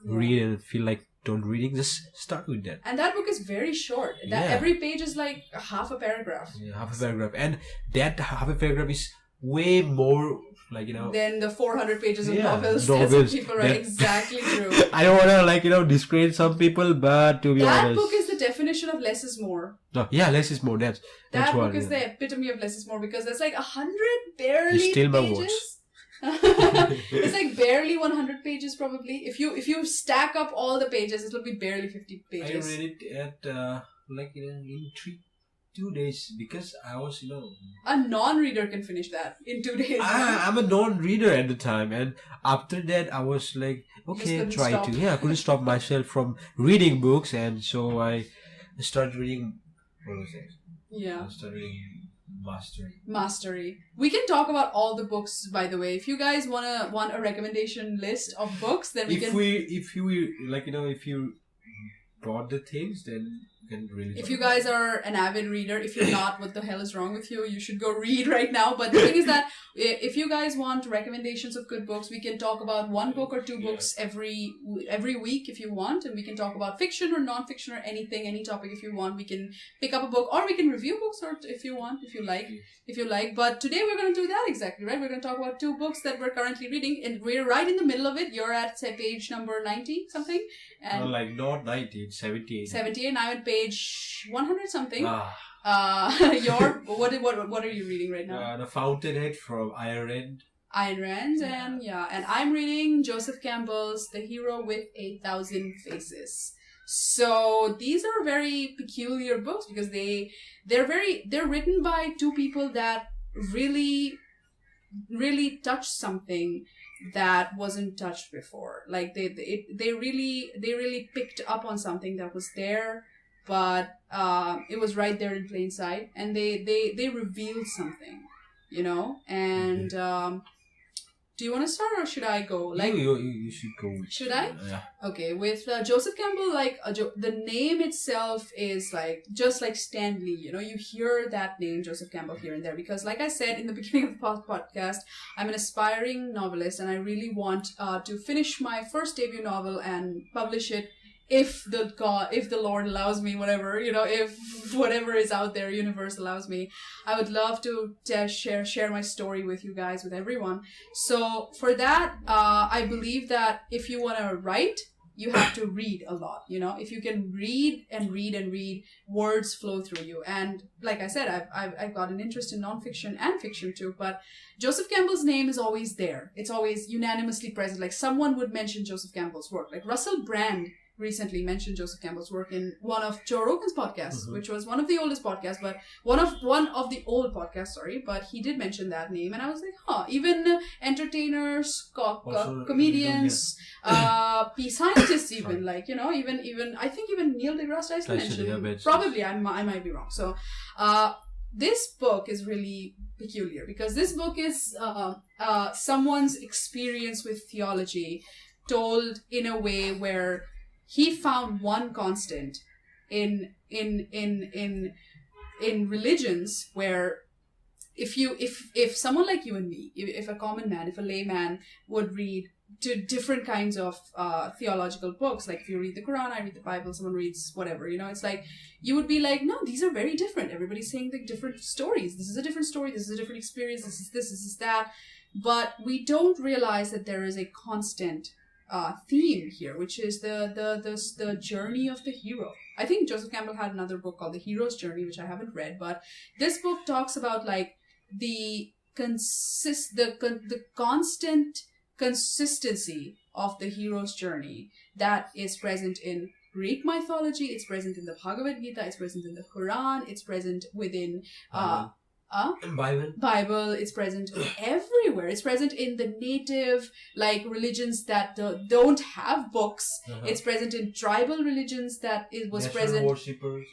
read and feel like don't reading. Just start with that. And that book is very short. Every page is like half a paragraph. Yeah, half a paragraph, and that half a paragraph is way more than the 400 pages of novels that people write. Exactly true. I don't want to discredit some people, but to be honest, that book is the definition of less is more. No, yeah, less is more. That book is the epitome of less is more, because there's like 100 barely it's still pages. My words. It's like barely 100 pages probably. If you stack up all the pages, it'll be barely 50 pages. I read it at in 2 days, because I was a non-reader can finish that in 2 days. I'm a non-reader at the time, and after that I was like, okay, I couldn't stop myself from reading books, and so I started reading. What was it? Yeah. I started reading Mastery. We can talk about all the books, by the way. If you guys want a recommendation list of books, then if you brought the things, then you can really. If you guys are an avid reader, if you're not, what the hell is wrong with you? You should go read right now. But the thing is that if you guys want recommendations of good books, we can talk about one book or two books every week if you want, and we can talk about fiction or non-fiction or anything, any topic if you want. We can pick up a book, or we can review books, or if you like. But today we're going to do that exactly, right? We're going to talk about two books that we're currently reading, and we're right in the middle of it. You're at page number 90 something, and not 90, it's 78. 78. And I'm at page 100 something. What are you reading right now? The Fountainhead from Ayn Rand. And I'm reading Joseph Campbell's The Hero with 1,000 Faces. So these are very peculiar books, because they're written by two people that really touch something that wasn't touched before. Like they really picked up on something that was there, but it was right there in plain sight, and they revealed something, and do you want to start, or should I go? You should go. Should I? Yeah. Okay, with Joseph Campbell, the name itself is just like Stan Lee. You hear that name, Joseph Campbell, here and there, because like I said in the beginning of the podcast, I'm an aspiring novelist, and I really want to finish my first debut novel and publish it. If the Lord allows me, whatever, if whatever is out there, universe allows me, I would love to share my story with you guys, with everyone. So for that, I believe that if you want to write, you have to read a lot. If you can read and read and read, words flow through you. And like I said, I've got an interest in nonfiction and fiction too. But Joseph Campbell's name is always there. It's always unanimously present. Like someone would mention Joseph Campbell's work. Like Russell Brand recently mentioned Joseph Campbell's work in one of Joe Rogan's podcasts, which was one of the oldest podcasts, but one of the old podcasts, sorry, but he did mention that name, and I was like, even entertainers, comedians, scientists, even even I think even Neil deGrasse Tyson mentioned. Probably, I might be wrong. So, this book is really peculiar, because this book is someone's experience with theology told in a way where he found one constant in religions where if someone like you and me, if a common man, if a layman would read to different kinds of theological books, like if you read the Quran, I read the Bible, someone reads whatever, it's like you would be like, no, these are very different. Everybody's saying the different stories. This is a different story. This is a different experience. This is that. But we don't realize that there is a constant theme here, which is the journey of the hero. I think Joseph Campbell had another book called The Hero's Journey, which I haven't read, but this book talks about like the constant consistency of the hero's journey that is present in Greek mythology. It's present in the Bhagavad Gita. It's present in the Quran. It's present within Bible. It's present everywhere. It's present in the native religions that don't have books. It's present in tribal religions that it was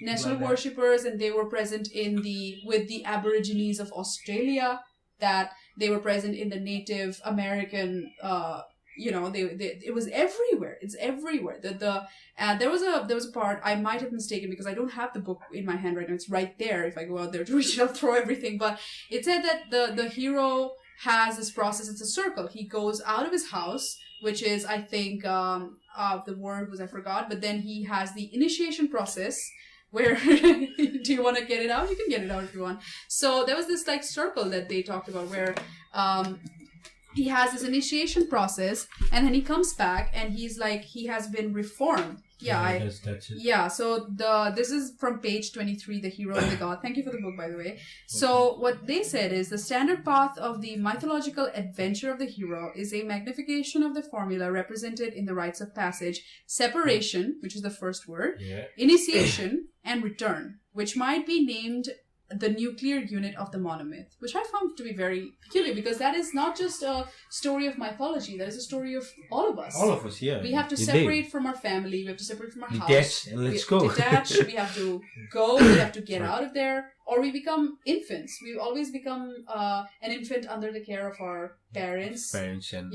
national worshippers, and they were present with the Aborigines of Australia, that they were present in the Native American it was everywhere. It's everywhere. There was a part, I might have mistaken because I don't have the book in my hand right now. It's right there. If I go out there to reach it, I'll throw everything. But it said that the hero has this process. It's a circle. He goes out of his house, which is, I think, the word was, I forgot. But then he has the initiation process, where do you want to get it out? You can get it out if you want. So there was this circle that they talked about where he has this initiation process, and then he comes back and he's like, he has been reformed. So this is from page 23, The Hero and the God. Thank you for the book, by the way. So what they said is the standard path of the mythological adventure of the hero is a magnification of the formula represented in the rites of passage: separation, which is the first word, initiation, and return, which might be named the nuclear unit of the monomyth, which I found to be very peculiar, because that is not just a story of mythology, that is a story of all of us. All of us, yeah. We have to separate from our family, we have to separate from our house. Detach, and let's go. Detach, we have to go, we have to get out of there, or we become infants. We always become an infant under the care of our parents. And and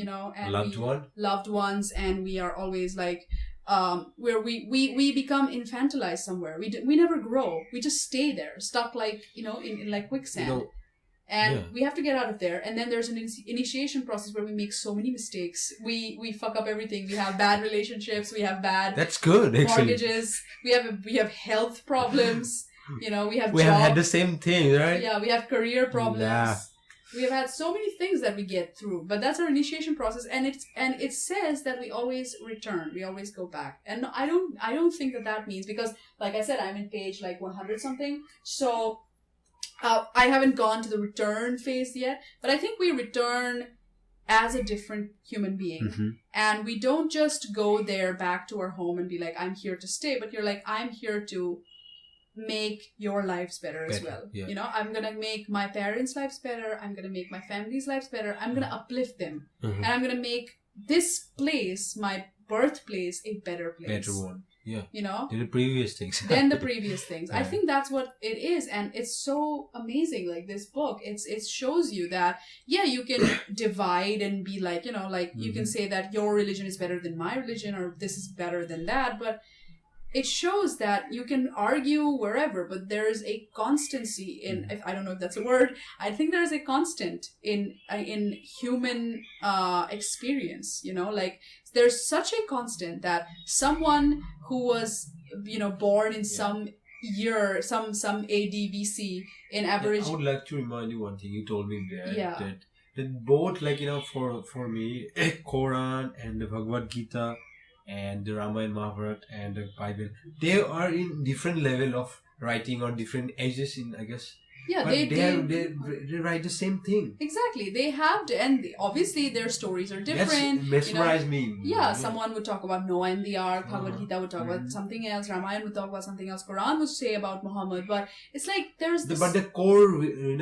loved ones, and we are always where we become infantilized somewhere. We never grow. We just stay there, stuck in quicksand. We have to get out of there. And then there's an initiation process where we make so many mistakes. We fuck up everything. We have bad relationships. We have bad mortgages. We have health problems. We have had the same thing, right? Yeah, we have career problems. Yeah. We have had so many things that we get through, but that's our initiation process, and it says that we always return, we always go back. And I don't think that means, because like I said, I'm in page 100 something, so I haven't gone to the return phase yet, but I think we return as a different human being, and we don't just go there back to our home and be like, I'm here to stay, but you're like, I'm here to make your lives better as well. Yeah. I'm gonna make my parents' lives better. I'm gonna make my family's lives better. I'm gonna uplift them, and I'm gonna make this place, my birthplace, a better place. Better one. Yeah. Than the previous things. I think that's what it is, and it's so amazing. This book, it shows you that you can divide and be you can say that your religion is better than my religion, or this is better than that, but it shows that you can argue wherever, but there is a constancy in, I don't know if that's a word, I think there is a constant in human experience, there's such a constant that someone who was, born in some year, some AD BC in Aboriginal... I would like to remind you one thing you told me there, that both, for me, Quran and the Bhagavad Gita and the Ramayana, Mahabharata and the Bible, they are in different level of writing or different ages in, I guess. Yeah, but they write the same thing. Exactly. They have to, and obviously their stories are different. That's mesmerized me. Yeah, someone would talk about Noah and the Ark, Bhagavad Gita would talk about something else, Ramayana would talk about something else, Quran would say about Muhammad, but it's there's this... But the core, what do you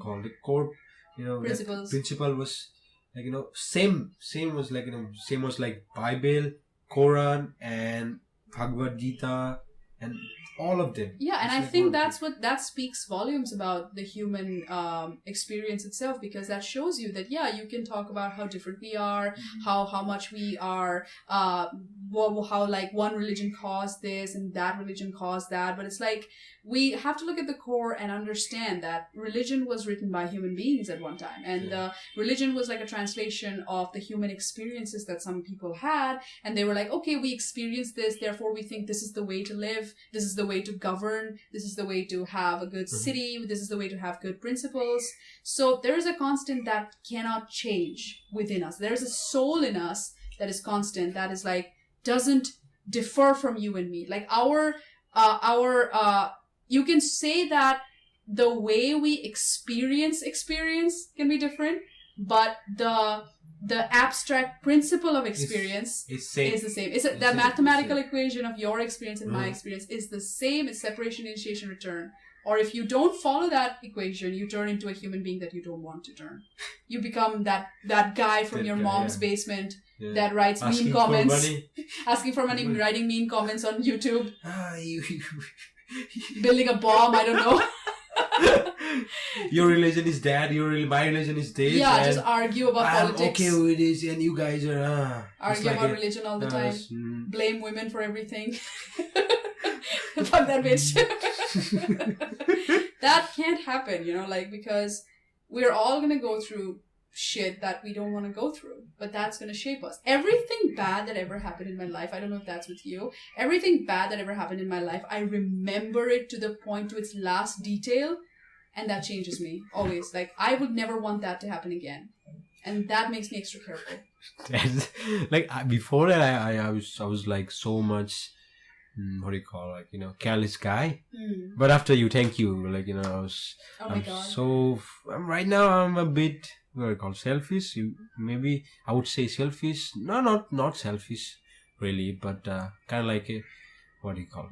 call the core, principles. Principle was... same was same was Bible, Quran, and Bhagavad Gita, and all of them. Yeah, and It's I like think one of that speaks volumes about the human experience itself, because that shows you that you can talk about how different we are, how much we are, how like one religion caused this and that religion caused that, but it's like we have to look at the core and understand that religion was written by human beings at one time, and religion was like a translation of the human experiences that some people had, and they were like, okay, we experienced this, therefore we think this is the way to live, this is the way to govern, this is the way to have a good city, this is the way to have good principles. So there is a constant that cannot change within us. There is a soul in us that is constant, that is like doesn't differ from you and me. Like our you can say that the way we experience can be different, but the abstract principle of experience is the same. The mathematical equation of your experience and my experience is the same. It's separation, initiation, return. Or if you don't follow that equation, you turn into a human being that you don't want to turn. You become that guy from your mom's basement that writes mean comments. Asking for money, writing mean comments on YouTube. Building a bomb, I don't know. Your religion is that, my religion is this. Yeah, just argue about politics. I'm okay with this and you guys are... argue about religion all the time. Blame women for everything. Fuck that bitch. That can't happen, because we're all gonna go through shit that we don't want to go through, but that's going to shape us. Everything bad that ever happened in my life, I don't know if that's with you, everything bad that ever happened in my life, I remember it to the point, to its last detail, and that changes me always. Like, I would never want that to happen again, and that makes me extra careful. Like, before that, I was like so much what do you call, like, careless guy. But after you, thank you, like, I was right now I'm a bit, what do you call, selfish. Maybe I would say selfish. No, not selfish really, but kind of like a, what do you call,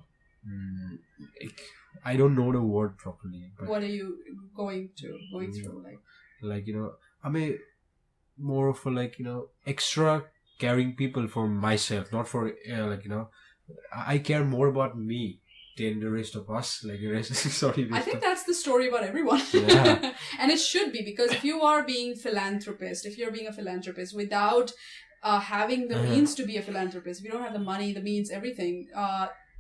like, I don't know the word properly, but what are you going through like I'm a more of a, like, extra caring people for myself, not for I care more about me than the rest of us. Like, the rest, I think that's the story about everyone. Yeah. And it should be, because if you are being a philanthropist without having the means to be a philanthropist, if you don't have the money, the means, everything,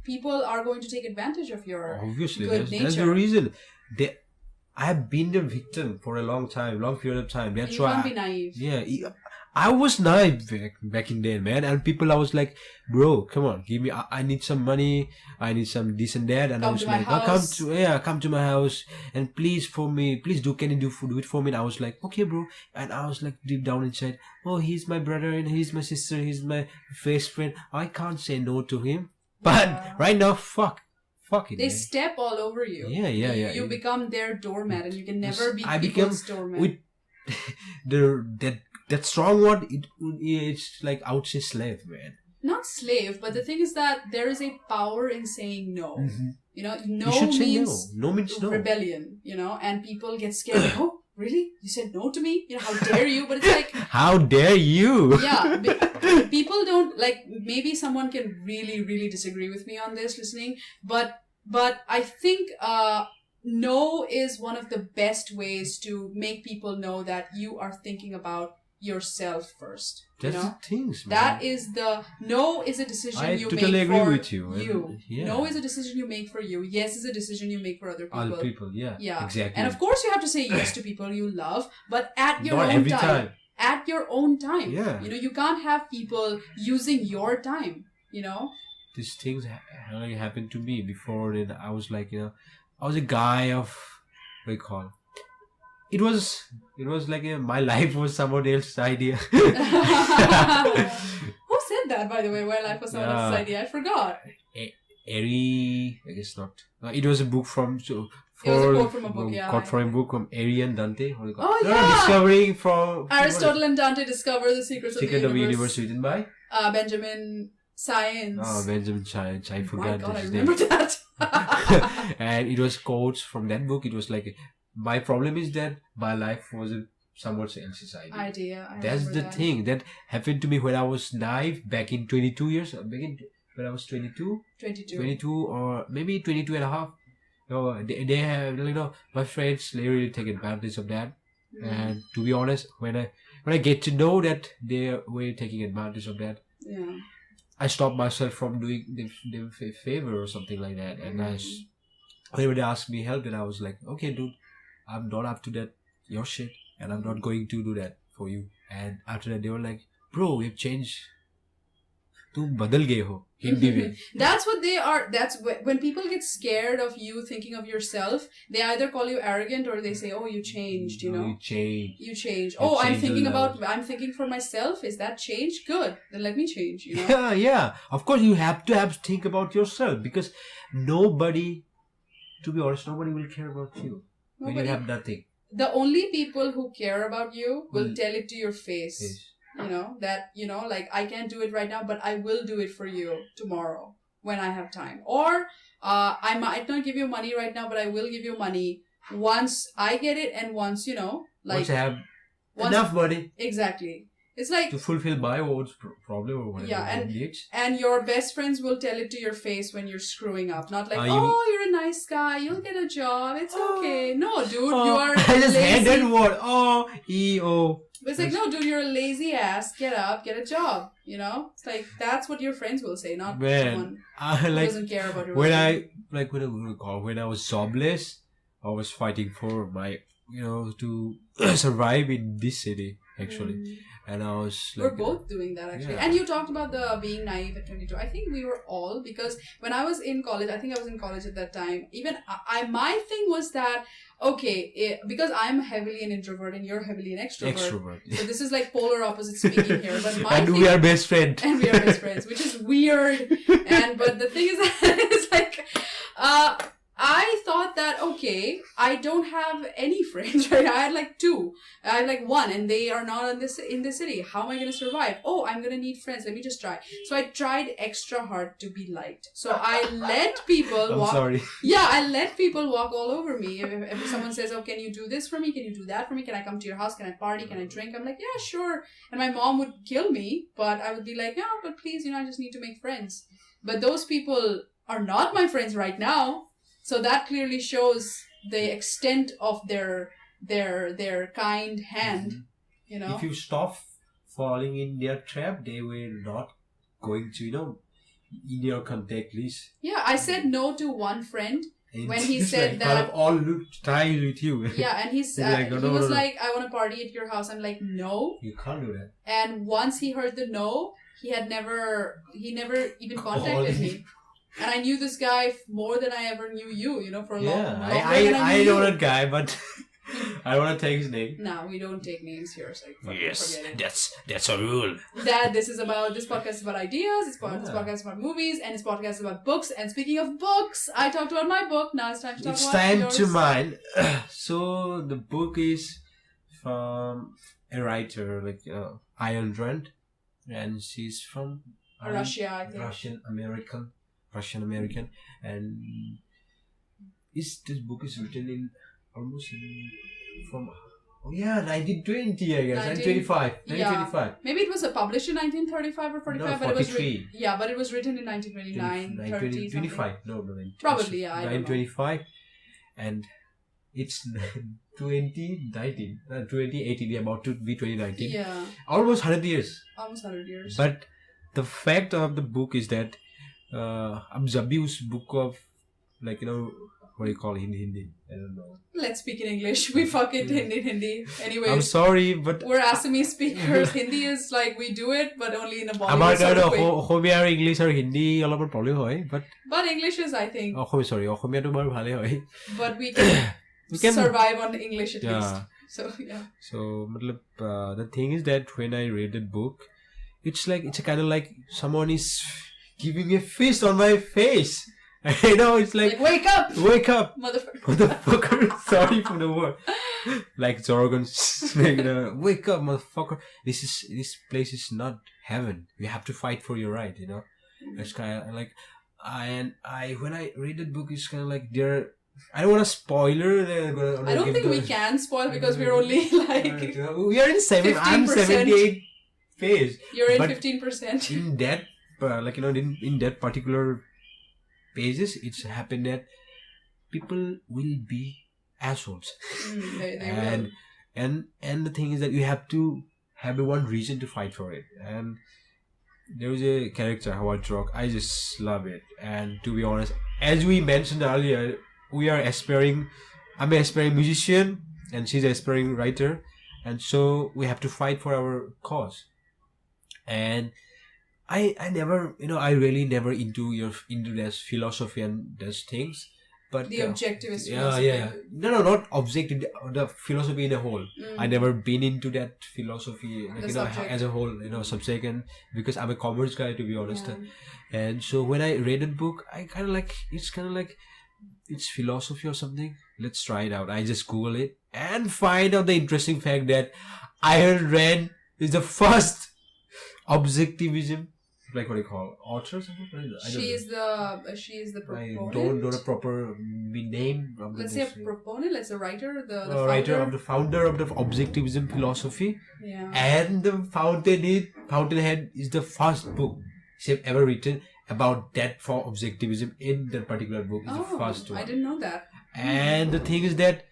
people are going to take advantage of your good nature. That's the reason. I have been the victim for a long period of time. That's why. You can't be naive. Yeah. I was naive back in then, man. And people, I was like, bro, come on, give me, I need some money. I need some this and that. And I was like, come to my house. And please, can you do it for me? And I was like, okay, bro. And I was like, deep down inside, oh, he's my brother and he's my sister. He's my best friend. I can't say no to him. But right now, fuck it. They step all over you. Yeah. You become their doormat, and you can never be people's doormat. With that strong word, it's like, I would say slave, man. Not slave, but the thing is that there is a power in saying no. Mm-hmm. No means no means no. Rebellion, and people get scared. Oh, really? You said no to me? How dare you? But it's like... How dare you? Yeah. People don't, like, maybe someone can really, really disagree with me on this listening, but I think no is one of the best ways to make people know that you are thinking about yourself first. That's the things, man. That is no is a decision you make for totally agree with you. Yeah. No is a decision you make for you. Yes is a decision you make for other people. Other people, yeah. Exactly. And of course you have to say yes to people you love, but at your Not own every time. At your own time. Yeah. You can't have people using your time, These things happened to me before, and I was like, I was a guy of, what do you call, it was like my life was someone else's idea. Who said that, by the way? My life was someone else's idea. I forgot. I guess not. It was a book from. It was a quote from a book, yeah. Quote from a book from Ari and Dante. Discovering from Aristotle and Dante discover the secrets of the universe. Written by Benjamin Science. Oh, Benjamin Science. I forgot. My God, I remember that. And it was quotes from that book. It was like, my problem is that my life was someone else's idea. That's the thing that happened to me when I was naive back in 22 years. when I was 22, 22. 22 or maybe 22 and a half. They have, my friends, they really take advantage of that. And to be honest, when I get to know that they were taking advantage of that, I stopped myself from doing them a favor or something like that. And whenever they asked me help, then I was like, okay, dude, I'm not up to that, your shit, and I'm not going to do that for you. And after that, they were like, bro, you've changed. तुम बदल गए हो हिंदी में. That's what they are. That's when people get scared of you thinking of yourself, they either call you arrogant or they say, oh, you changed, you know. You changed. Oh, I'm thinking for myself. Is that change? Good. Then let me change, you know. Yeah. Of course, you have to think about yourself, because nobody, to be honest, nobody will care about you when you have nothing. The only people who care about you will tell it to your face. Yes. You know, that, like, I can't do it right now, but I will do it for you tomorrow when I have time. Or I might not give you money right now, but I will give you money once I get it and once, once I have enough money. Exactly. It's like to fulfill my own problem or whatever. Yeah, and your best friends will tell it to your face when you're screwing up. Not like, you're a nice guy, you'll get a job, it's okay. No, dude, you are I just lazy. Handed word. E-O. It's like, no, dude, you're a lazy ass. Get up, get a job. You know, it's like that's what your friends will say, not someone who doesn't care about your. When I was jobless, I was fighting for my, to survive in this city actually, and I was like, we're both doing that actually. Yeah. And you talked about the being naive at 22. I think we were all, because when I was in college, I think I was in college at that time. Even my thing was that. Okay, because I'm heavily an introvert and you're heavily an extrovert. So this is like polar opposite speaking here. But we are best friends. And we are best friends, which is weird. But the thing is that it's like, I thought that, okay, I don't have any friends, right? I had like 2. I had like 1 and they are not in this city. How am I going to survive? Oh, I'm going to need friends. Let me just try. So I tried extra hard to be liked. So I let people walk. Sorry. Yeah, I let people walk all over me. If someone says, oh, can you do this for me? Can you do that for me? Can I come to your house? Can I party? Can I drink? I'm like, yeah, sure. And my mom would kill me, but I would be like, no, but please, I just need to make friends. But those people are not my friends right now. So that clearly shows the extent of their kind hand, If you stop falling in their trap, they will not going to, in your contact list. Yeah, I said no to one friend when he said like, that. Kind of all looked tied with you. Yeah, and he was like, I want to party at your house. I'm like, no. You can't do that. And once he heard the no, he never even contacted me. And I knew this guy more than I ever knew you, for a long time. I know that guy, but I don't want to take his name. No, we don't take names here, so yes, forget it. that's a rule. This podcast is about ideas, this podcast is about movies, and this podcast is about books. And speaking of books, I talked about my book, now it's time to talk about yours. To mine. So the book is from a writer, like Ayn Rand, and she's from Russia, I think. Russian American, and this book is written in almost from 1920, I guess 1925. Maybe it was published in 1935 or 45. No, 43. But it was written in 1929, 30, 25. No, probably, 1925, and it's 2018. About to be 2019. Yeah, almost 100 years. But the fact of the book is that I'm Zabiu's book of, like, what do you call it in Hindi? I don't know. Let's speak in English. We fuck it in Hindi. Anyway, I'm sorry, but we're Assamese speakers. Hindi is like we do it, but only in a Bollywood sort of way. Ọসমীয়া আৰু English আৰু Hindi অলপমান problem হয়, but English is, I think. অসমীয়াটো বাৰু ভালে হয়. But we can survive on English at least. So yeah. So, the thing is that when I read the book, it's a kind of like someone is giving me a fist on my face. It's like wake up, motherfucker. Sorry for the word. Like Zorgon, wake up, motherfucker. This place is not heaven. You have to fight for your right. It's kind of like, when I read the book, it's kind of like I don't want to spoiler. I don't think we can spoil because we're only like we are in 7. I'm 78 page. You're in 15%. In that like in that particular pages, it's happened that people will be assholes. They and will. and the thing is that you have to have one reason to fight for it. And there was a character, Howard Rock. I just love it. And to be honest, as we mentioned earlier, we are aspiring. I'm an aspiring musician, and she's an aspiring writer, and so we have to fight for our cause. And I never, I really never into this philosophy and those things. But The objectivist yeah, philosophy. yeah. No, not objective. The philosophy in a whole. I never been into that philosophy, like, subject. as a whole, subject, and because I'm a commerce guy, to be honest. Yeah. And so when I read a book, I kind of like it's philosophy or something. Let's try it out. I just Google it and find out the interesting fact that Ayn Rand is the first objectivism, like what do you call author or something? She is the I proponent. don't know the proper name. Let's say a proponent. Let's say a writer. The founder of the objectivism philosophy. Yeah. And the Fountainhead is the first book she ever written about that for objectivism in that particular book. Is the first one. I didn't know that. And the thing is that,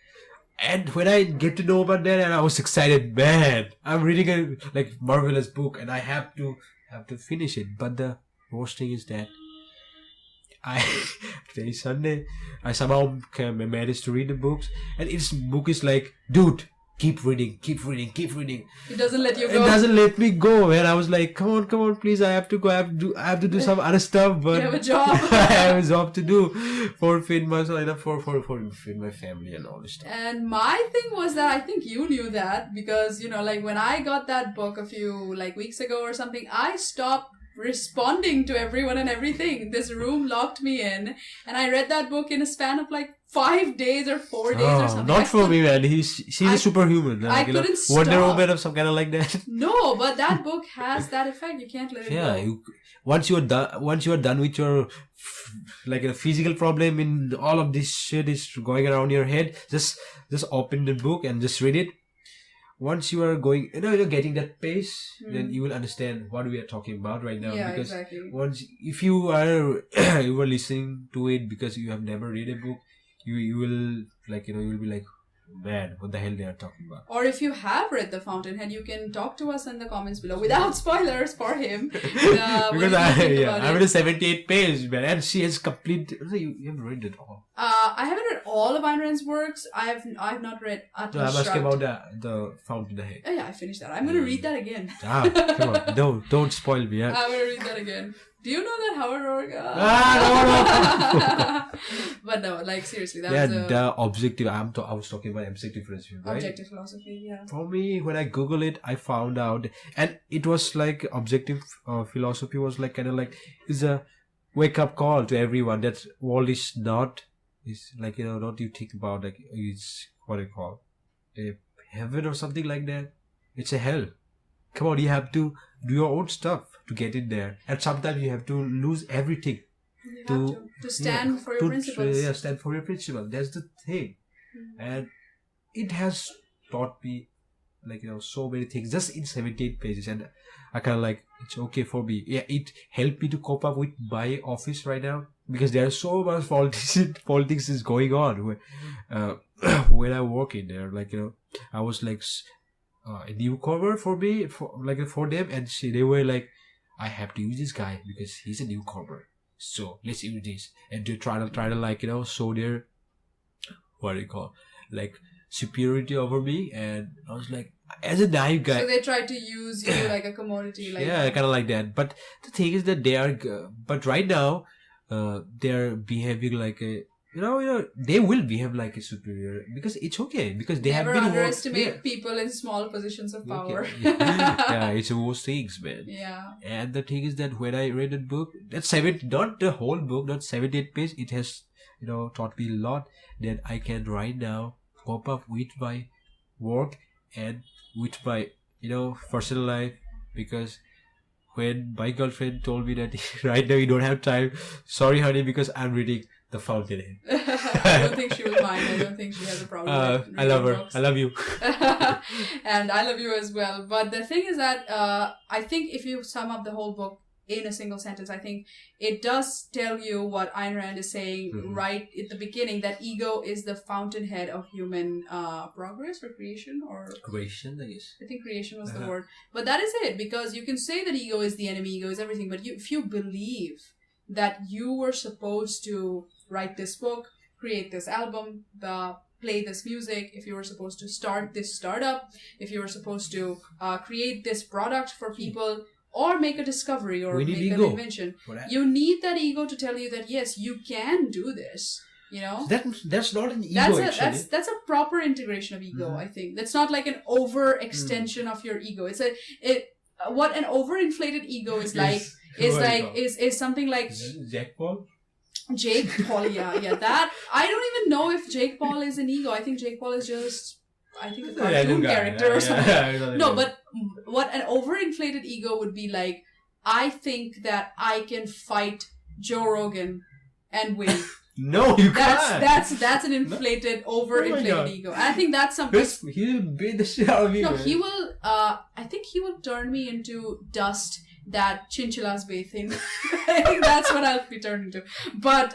and when I get to know about that, and I was excited, man, I'm reading a marvelous book, and I have to finish it. But the worst thing is that today is Sunday, I somehow managed to read the books, and its book is like, dude, keep reading. It doesn't let you go. It doesn't let me go, man. I was like, come on, please, I have to go. I have to do some other stuff, but you have a job. I have a job to do for feed myself, for feed my family and all this stuff. And my thing was that I think you knew that because when I got that book a few weeks ago or something, I stopped responding to everyone and everything. This room locked me in, and I read that book in a span of 5 days or 4 days or something. Not for me, man. She's a superhuman. I couldn't stop. Wonder Woman or some kind of like that. No, but that book has that effect. You can't let it go. Once you are done with your a physical problem, in all of this shit is going around your head, just open the book and just read it. Once you are going, you're getting that pace, then you will understand what we are talking about right now. Yeah, because exactly. if you are you are listening to it because you have never read a book, you will you will be like, man, what the hell they are talking about. Or if you have read The Fountainhead, you can talk to us in the comments below without spoilers for him. Because I read a 78 page, man, and she has complete. You haven't read it all. I haven't read all of Ayn Rand's works. I have not read Atlas No, I'm asking Shrugged. about the Fountainhead. Oh yeah, I finished that. I'm gonna read that again. Come on, don't spoil me. Yeah. I'm gonna read that again. Do you know that Howard Roark? No. But no, seriously, that was the objective. I was talking about objective philosophy, right? objective philosophy. Yeah. For me, when I Google it, I found out, and it was objective philosophy was is a wake up call to everyone that world is not not you think about it's what do you call a heaven or something like that. It's a hell. Come on, you have to do your own stuff to get in there, and sometimes you have to lose everything You have to stand for your principles. Stand for your principle. That's the thing. And it has taught me so many things just in 78 pages, and I kind of it's okay for me. Yeah, it helped me to cope up with my office right now because there's so much politics is going on when I work in there. I was a newcomer for me, for them, and they were I have to use this guy because he's a newcomer, so let's use this, and to try to show their what do you call superiority over me. And I was as a naive guy, So they tried to use you like a commodity. yeah, kind of like that. But the thing is that they are but right now they're behaving like a they will behave like a superior because it's okay, because they Never have been underestimate people in small positions of power. Yeah, it's those things, man. Yeah. And the thing is that when I read the book, not the whole book, not 78 pages, it has taught me a lot that I can right now cope up with my work and with my personal life. Because when my girlfriend told me that right now you don't have time, sorry honey, because I'm reading The Fountainhead. I don't think she will mind. I don't think she has a problem with I love her. books. I love you. And I love you as well. But the thing is that I think if you sum up the whole book in a single sentence. I think it does tell you what Ayn Rand is saying right at the beginning, that ego is the fountainhead of human progress or creation, or Creation, I guess. I think creation was the word. But that is it, because you can say that ego is the enemy, ego is everything, but if you believe that you were supposed to write this book, create this album, play this music, if you were supposed to start this startup, if you were supposed to create this product for people, or make a discovery, or make an invention, you need that ego to tell you that yes, you can do this. You know, that's not an ego. That's a proper integration of ego. I think that's not like an over extension of your ego. What an overinflated ego is like is something like Jake Paul. Jake Paul, yeah. That I don't even know if Jake Paul is an ego. I think Jake Paul is just a cartoon character or something. No, but what an overinflated ego would be like, I think that I can fight Joe Rogan and win. No, you can't. That's an inflated, overinflated ego. And I think that's something. He'll beat the shit out of me. No, he will. I think he will turn me into dust that chinchillas bathe in. I think that's what I'll be turned into. But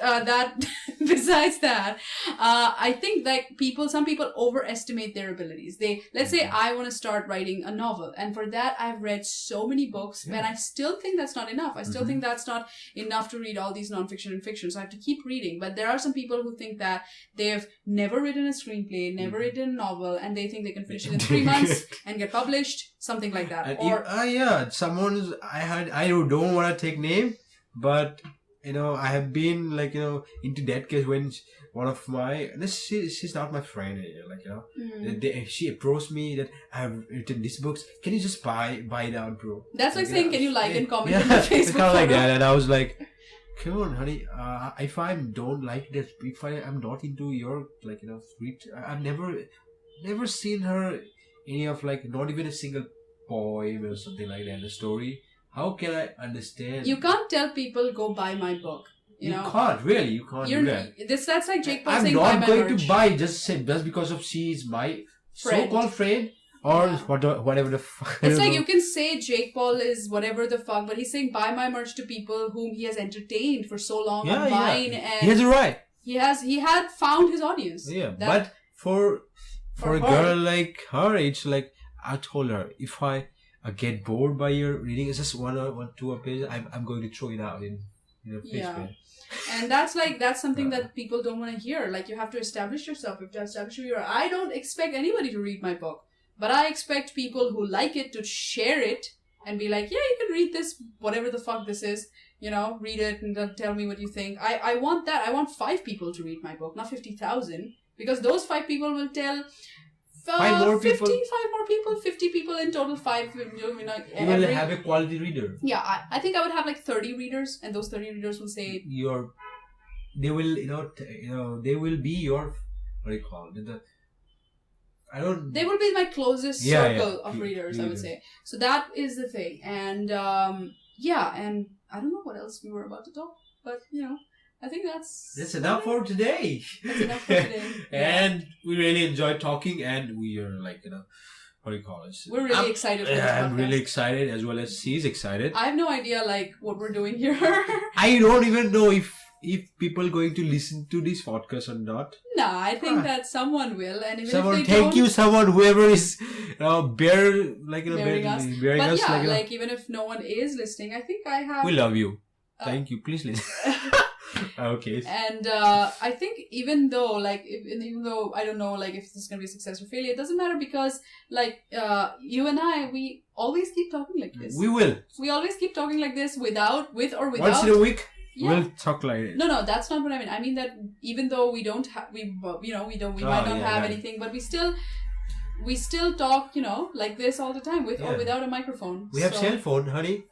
besides that, I think like some people overestimate their abilities. Let's say I want to start writing a novel, and for that I've read so many books, and I still think that's not enough. I still think that's not enough to read all these nonfiction and fiction. So I have to keep reading. But there are some people who think that they've never written a screenplay, never written a novel, and they think they can finish it in 3 months and get published, something like that. I don't want to take name, but I have been into that case when one of my she's not my friend, she approached me that I have written these books. Can you just buy it out, bro? That's like saying, can you like and comment on my Facebook? It's kind of like that, and I was like, come on, honey. If I don't like this, if I'm not into your I've never seen her any of not even a single poem or something like that, a story. How can I understand? You can't tell people go buy my book. You can't really. You can't do that. That's like Jake Paul I'm saying not buy my going merch. to buy just because of she's my so-called friend or whatever the fuck. It's like you can say Jake Paul is whatever the fuck, but he's saying buy my merch to people whom he has entertained for so long on Vine, and he has a right. He had found his audience. Yeah, but for a girl like her age, I told her, if I get bored by your reading, it's just one or two pages, I'm going to throw it out in Facebook. And that's something that people don't want to hear. Like, you have to establish yourself. You have to establish who you are. I don't expect anybody to read my book, but I expect people who like it to share it and be like, yeah, you can read this, whatever the fuck this is, read it and then tell me what you think. I want that. I want 5 people to read my book, not 50,000, because those 5 people will tell 5 more people. 50 people in total, 5. You will have a quality reader. Yeah, I think I would have 30 readers, and those 30 readers will say they will be your, what do you call it? They will be my closest circle of readers, I would say. So that is the thing, and and I don't know what else we were about to talk, but I think that's enough for today. That's enough for today. And we really enjoyed talking, and we are what do you call it? We're really excited for this podcast. I'm really excited, as well as she's excited. I have no idea what we're doing here. I don't even know if people going to listen to this podcast or not. No, I think that someone will, and even someone, if they don't, whoever is bearing us. But yeah, even if no one is listening, I think I have. We love you. Thank you. Please listen. Okay. And I think even though I don't know if this is gonna be a success or failure, it doesn't matter, because you and I, we always keep talking like this. We will. We always keep talking like this, with or without. Once in a week. Yeah. We'll talk like it. No, that's not what I mean. I mean that even though we don't have, we might not have anything, but we still talk, like this all the time, with or without a microphone. We have cell phone, honey.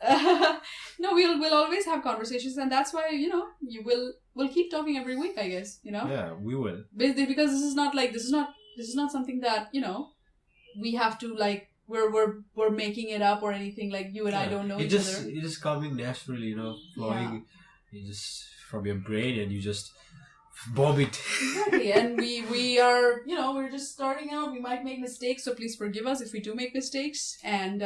No, we'll always have conversations, and that's why we'll keep talking every week, I guess. Yeah, we will. Because this is not something that we have to we're making it up or anything. Like, you and I don't know each other. It's just coming naturally, flowing. Yeah. You just from your brain, and you just bomb it. Exactly, and we are we're just starting out. We might make mistakes, so please forgive us if we do make mistakes. And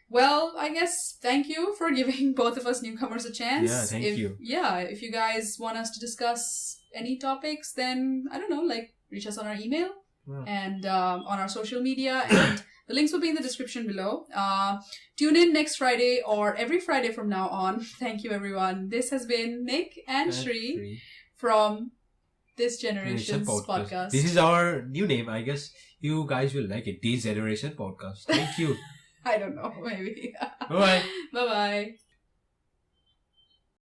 Well, I guess thank you for giving both of us newcomers a chance. Yeah, thank you. Yeah, if you guys want us to discuss any topics, then I don't know, like reach us on our email and on our social media, and the links will be in the description below. Tune in next Friday or every Friday from now on. Thank you, everyone. This has been Nick and Shree from This Generation's podcast. This is our new name. I guess you guys will like it. This Generation Podcast. Thank you. I don't know, maybe. Bye-bye. Bye-bye.